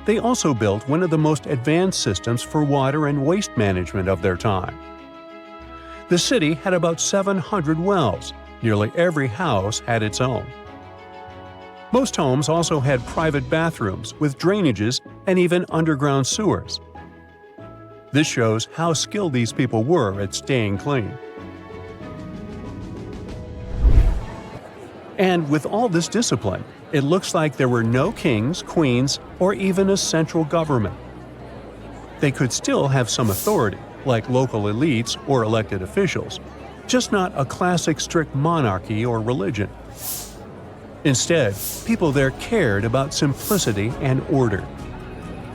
They also built one of the most advanced systems for water and waste management of their time. The city had about 700 wells. Nearly every house had its own. Most homes also had private bathrooms with drainages and even underground sewers. This shows how skilled these people were at staying clean. And with all this discipline, it looks like there were no kings, queens, or even a central government. They could still have some authority, like local elites or elected officials, just not a classic strict monarchy or religion. Instead, people there cared about simplicity and order.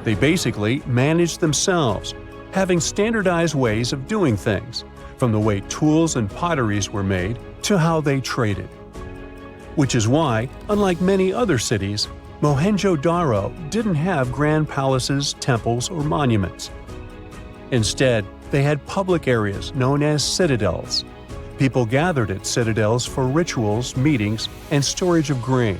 They basically managed themselves, having standardized ways of doing things, from the way tools and potteries were made to how they traded. Which is why, unlike many other cities, Mohenjo-Daro didn't have grand palaces, temples, or monuments. Instead, they had public areas known as citadels. People gathered at citadels for rituals, meetings, and storage of grain.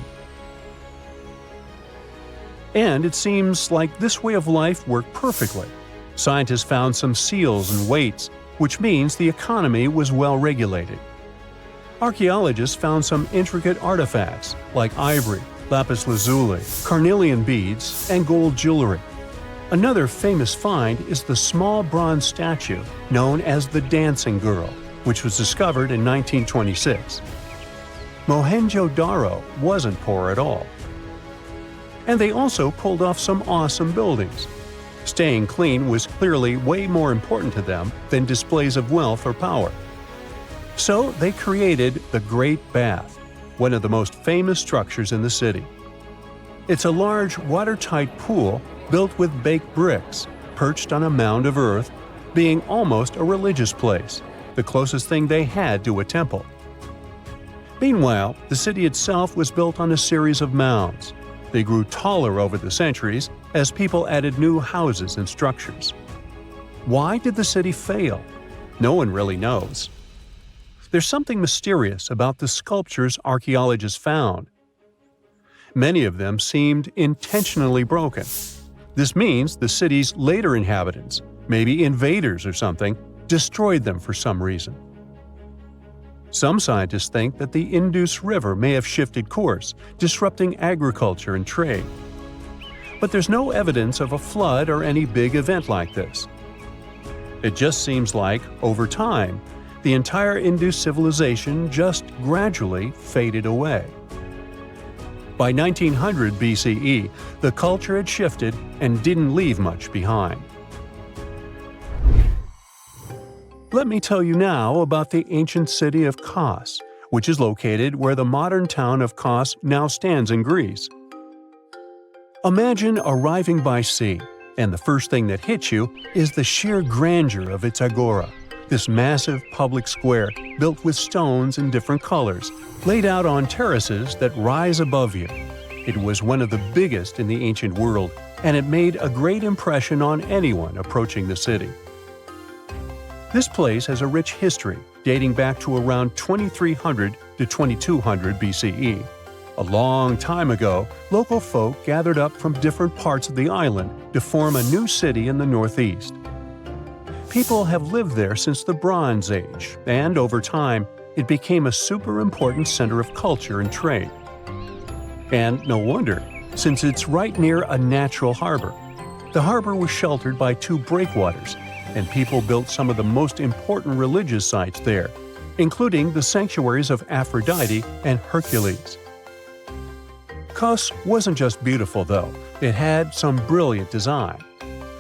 And it seems like this way of life worked perfectly. Scientists found some seals and weights, which means the economy was well regulated. Archaeologists found some intricate artifacts like ivory, lapis lazuli, carnelian beads, and gold jewelry. Another famous find is the small bronze statue known as the Dancing Girl, which was discovered in 1926. Mohenjo-Daro wasn't poor at all. And they also pulled off some awesome buildings. Staying clean was clearly way more important to them than displays of wealth or power. So they created the Great Bath, one of the most famous structures in the city. It's a large, watertight pool built with baked bricks, perched on a mound of earth, being almost a religious place, the closest thing they had to a temple. Meanwhile, the city itself was built on a series of mounds. They grew taller over the centuries as people added new houses and structures. Why did the city fail? No one really knows. There's something mysterious about the sculptures archaeologists found. Many of them seemed intentionally broken. This means the city's later inhabitants, maybe invaders or something, destroyed them for some reason. Some scientists think that the Indus River may have shifted course, disrupting agriculture and trade. But there's no evidence of a flood or any big event like this. It just seems like, over time, the entire Indus civilization just gradually faded away. By 1900 BCE, the culture had shifted and didn't leave much behind. Let me tell you now about the ancient city of Kos, which is located where the modern town of Kos now stands in Greece. Imagine arriving by sea, and the first thing that hits you is the sheer grandeur of its agora, this massive public square built with stones in different colors, laid out on terraces that rise above you. It was one of the biggest in the ancient world, and it made a great impression on anyone approaching the city. This place has a rich history, dating back to around 2300 to 2200 BCE. A long time ago, local folk gathered up from different parts of the island to form a new city in the northeast. People have lived there since the Bronze Age, and over time, it became a super important center of culture and trade. And no wonder, since it's right near a natural harbor. The harbor was sheltered by two breakwaters, and people built some of the most important religious sites there, including the sanctuaries of Aphrodite and Hercules. Kos wasn't just beautiful, though. It had some brilliant design.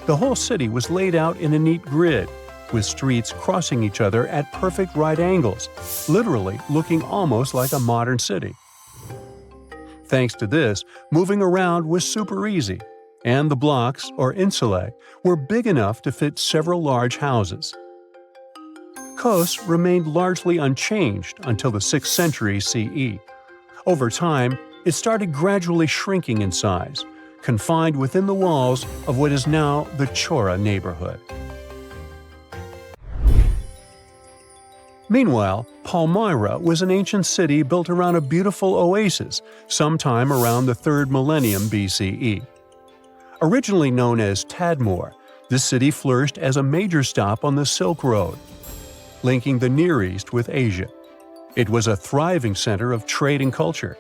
The whole city was laid out in a neat grid, with streets crossing each other at perfect right angles, literally looking almost like a modern city. Thanks to this, moving around was super easy, and the blocks, or insulae, were big enough to fit several large houses. Kos remained largely unchanged until the 6th century CE. Over time, it started gradually shrinking in size, confined within the walls of what is now the Chora neighborhood. Meanwhile, Palmyra was an ancient city built around a beautiful oasis sometime around the 3rd millennium BCE. Originally known as Tadmor, this city flourished as a major stop on the Silk Road, linking the Near East with Asia. It was a thriving center of trade and culture.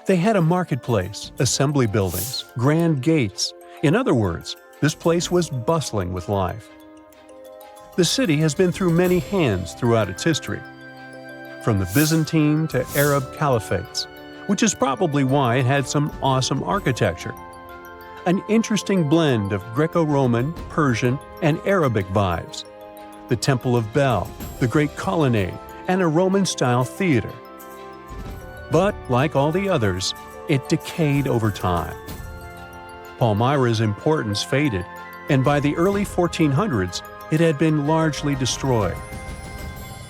They had a marketplace, assembly buildings, grand gates. In other words, This place was bustling with life. The city has been through many hands throughout its history, from the Byzantine to Arab caliphates, which is probably why it had some awesome architecture. An interesting blend of Greco-Roman, Persian, and Arabic vibes. The Temple of Bel, the Great Colonnade, and a Roman-style theater. But, like all the others, it decayed over time. Palmyra's importance faded, and by the early 1400s, it had been largely destroyed.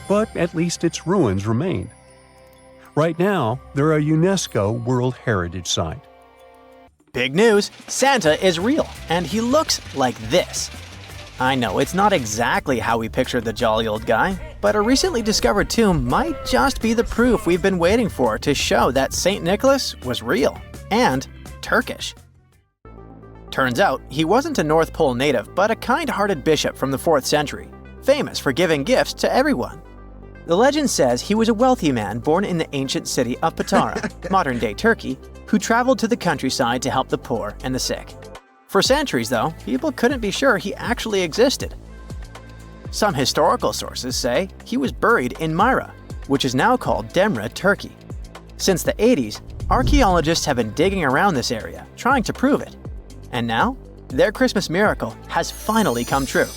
But at least its ruins remained. Right now, they're a UNESCO World Heritage Site. Big news! Santa is real, and he looks like this. I know it's not exactly how we pictured the jolly old guy, but a recently discovered tomb might just be the proof we've been waiting for to show that St. Nicholas was real and Turkish. Turns out, he wasn't a North Pole native, but a kind-hearted bishop from the 4th century, famous for giving gifts to everyone. The legend says he was a wealthy man born in the ancient city of Patara, modern-day Turkey, who traveled to the countryside to help the poor and the sick. For centuries, though, people couldn't be sure he actually existed. Some historical sources say he was buried in Myra, which is now called Demre, Turkey. Since the 80s, archaeologists have been digging around this area, trying to prove it. And now, their Christmas miracle has finally come true.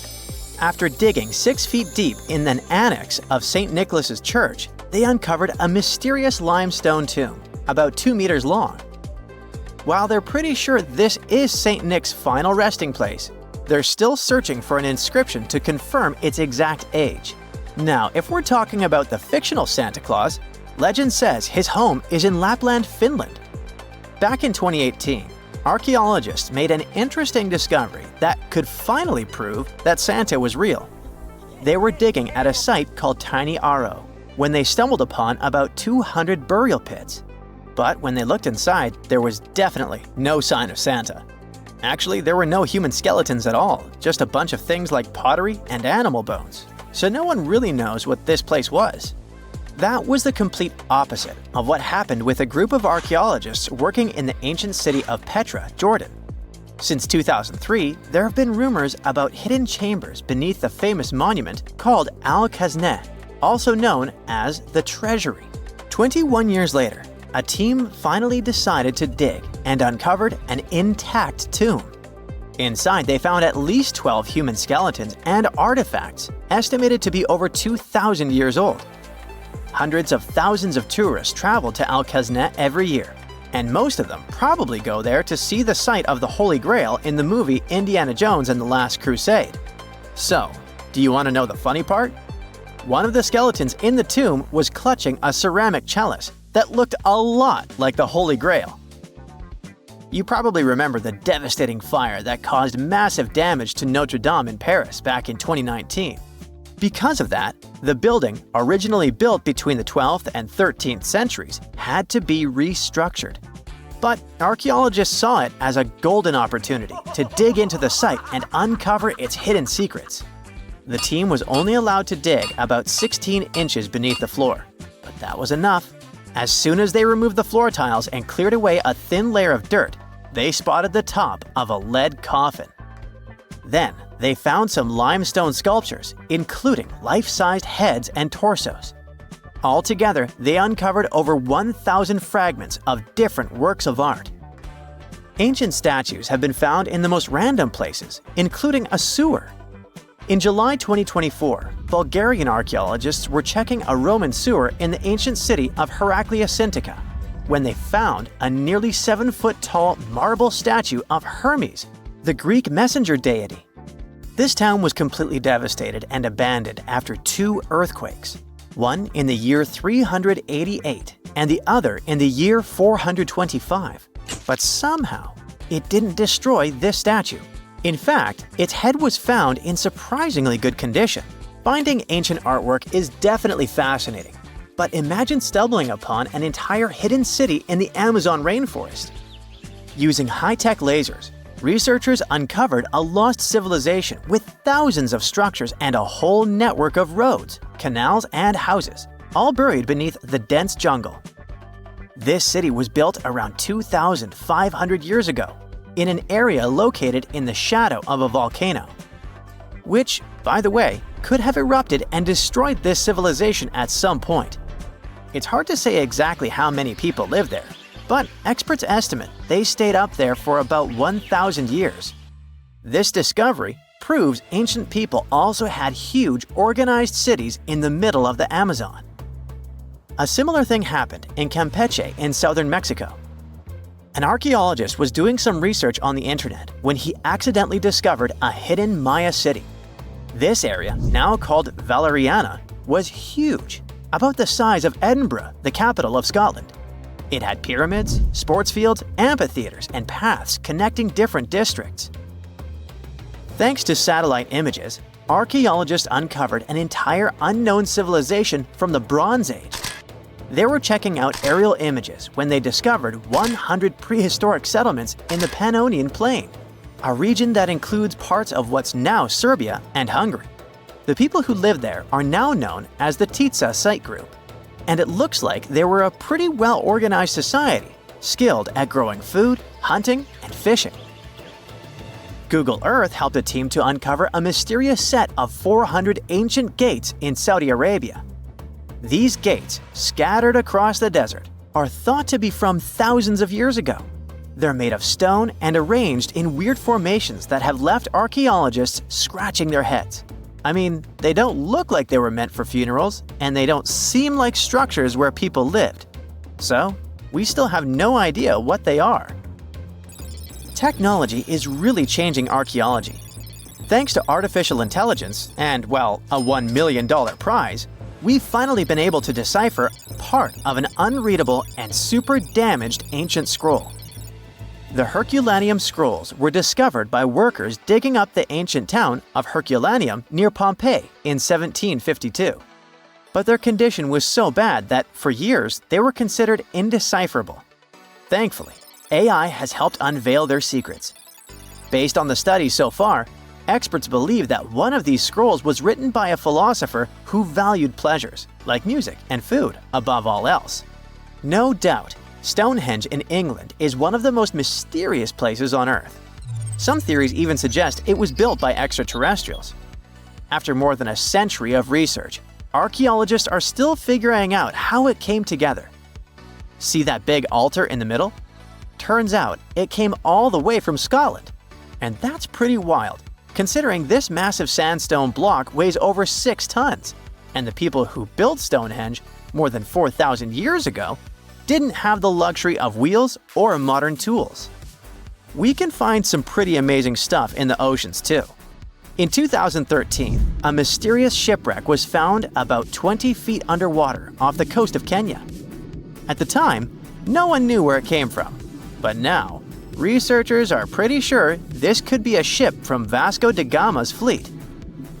After digging 6 feet deep in an annex of St. Nicholas's church, they uncovered a mysterious limestone tomb, about 2 meters long. While they're pretty sure this is St. Nick's final resting place, they're still searching for an inscription to confirm its exact age. Now, if we're talking about the fictional Santa Claus, legend says his home is in Lapland, Finland. Back in 2018, archaeologists made an interesting discovery that could finally prove that Santa was real. They were digging at a site called Tiny Aro when they stumbled upon about 200 burial pits. But when they looked inside, there was definitely no sign of Santa. Actually, there were no human skeletons at all, just a bunch of things like pottery and animal bones. So no one really knows what this place was. That was the complete opposite of what happened with a group of archaeologists working in the ancient city of Petra, Jordan. Since 2003, there have been rumors about hidden chambers beneath the famous monument called Al-Khazneh, also known as the Treasury. 21 years later, a team finally decided to dig and uncovered an intact tomb. Inside, they found at least 12 human skeletons and artifacts estimated to be over 2,000 years old. Hundreds of thousands of tourists travel to Al-Khazneh every year, and most of them probably go there to see the site of the Holy Grail in the movie Indiana Jones and the Last Crusade. So, do you want to know the funny part? One of the skeletons in the tomb was clutching a ceramic chalice that looked a lot like the Holy Grail. You probably remember the devastating fire that caused massive damage to Notre Dame in Paris back in 2019. Because of that, the building, originally built between the 12th and 13th centuries, had to be restructured. But archaeologists saw it as a golden opportunity to dig into the site and uncover its hidden secrets. The team was only allowed to dig about 16 inches beneath the floor, but that was enough. As soon as they removed the floor tiles and cleared away a thin layer of dirt, they spotted the top of a lead coffin. Then, they found some limestone sculptures, including life-sized heads and torsos. Altogether, they uncovered over 1,000 fragments of different works of art. Ancient statues have been found in the most random places, including a sewer. In July 2024, Bulgarian archaeologists were checking a Roman sewer in the ancient city of Heraklia Sintika when they found a nearly 7-foot-tall marble statue of Hermes, the Greek messenger deity. This town was completely devastated and abandoned after 2 earthquakes, one in the year 388 and the other in the year 425. But somehow, it didn't destroy this statue. In fact, its head was found in surprisingly good condition. Finding ancient artwork is definitely fascinating, but imagine stumbling upon an entire hidden city in the Amazon rainforest. Using high-tech lasers, researchers uncovered a lost civilization with thousands of structures and a whole network of roads, canals, and houses, all buried beneath the dense jungle. This city was built around 2,500 years ago, in an area located in the shadow of a volcano, which, by the way, could have erupted and destroyed this civilization at some point. It's hard to say exactly how many people lived there, but experts estimate they stayed up there for about 1,000 years. This discovery proves ancient people also had huge, organized cities in the middle of the Amazon. A similar thing happened in Campeche in southern Mexico. An archaeologist was doing some research on the internet when he accidentally discovered a hidden Maya city. This area, now called Valeriana, was huge, about the size of Edinburgh, the capital of Scotland. It had pyramids, sports fields, amphitheaters, and paths connecting different districts. Thanks to satellite images, archaeologists uncovered an entire unknown civilization from the Bronze Age. They were checking out aerial images when they discovered 100 prehistoric settlements in the Pannonian Plain, a region that includes parts of what's now Serbia and Hungary. The people who lived there are now known as the Titsa site group, and it looks like they were a pretty well-organized society, skilled at growing food, hunting, and fishing. Google Earth helped a team to uncover a mysterious set of 400 ancient gates in Saudi Arabia. These gates, scattered across the desert, are thought to be from thousands of years ago. They're made of stone and arranged in weird formations that have left archaeologists scratching their heads. I mean, they don't look like they were meant for funerals, and they don't seem like structures where people lived. So, we still have no idea what they are. Technology is really changing archaeology. Thanks to artificial intelligence and, well, a $1 million prize, we've finally been able to decipher part of an unreadable and super damaged ancient scroll. The Herculaneum scrolls were discovered by workers digging up the ancient town of Herculaneum near Pompeii in 1752. But their condition was so bad that, for years, they were considered indecipherable. Thankfully, AI has helped unveil their secrets. Based on the studies so far, experts believe that one of these scrolls was written by a philosopher who valued pleasures, like music and food, above all else. No doubt, Stonehenge in England is one of the most mysterious places on Earth. Some theories even suggest it was built by extraterrestrials. After more than a century of research, archaeologists are still figuring out how it came together. See that big altar in the middle? Turns out it came all the way from Scotland. And that's pretty wild, considering this massive sandstone block weighs over 6 tons, and the people who built Stonehenge more than 4,000 years ago didn't have the luxury of wheels or modern tools. We can find some pretty amazing stuff in the oceans too. In 2013, a mysterious shipwreck was found about 20 feet underwater off the coast of Kenya. At the time, no one knew where it came from, but now, researchers are pretty sure this could be a ship from Vasco da Gama's fleet.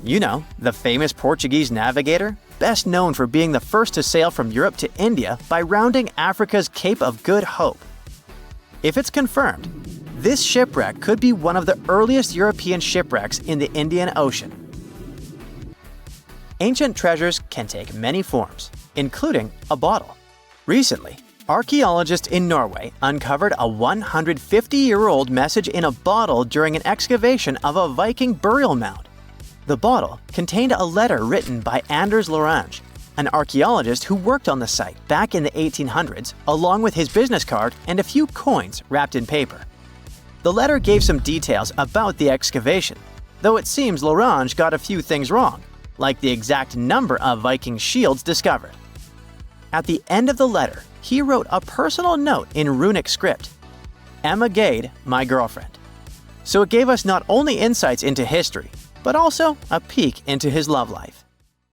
You know, the famous Portuguese navigator, best known for being the first to sail from Europe to India by rounding Africa's Cape of Good Hope. If it's confirmed, this shipwreck could be one of the earliest European shipwrecks in the Indian Ocean. Ancient treasures can take many forms, including a bottle. Recently, archaeologists in Norway uncovered a 150-year-old message in a bottle during an excavation of a Viking burial mound. The bottle contained a letter written by Anders Lorange, an archaeologist who worked on the site back in the 1800s, along with his business card and a few coins wrapped in paper. The letter gave some details about the excavation, though it seems Lorange got a few things wrong, like the exact number of Viking shields discovered. At the end of the letter, he wrote a personal note in runic script, "Emma Gade, my girlfriend." So it gave us not only insights into history, but also a peek into his love life.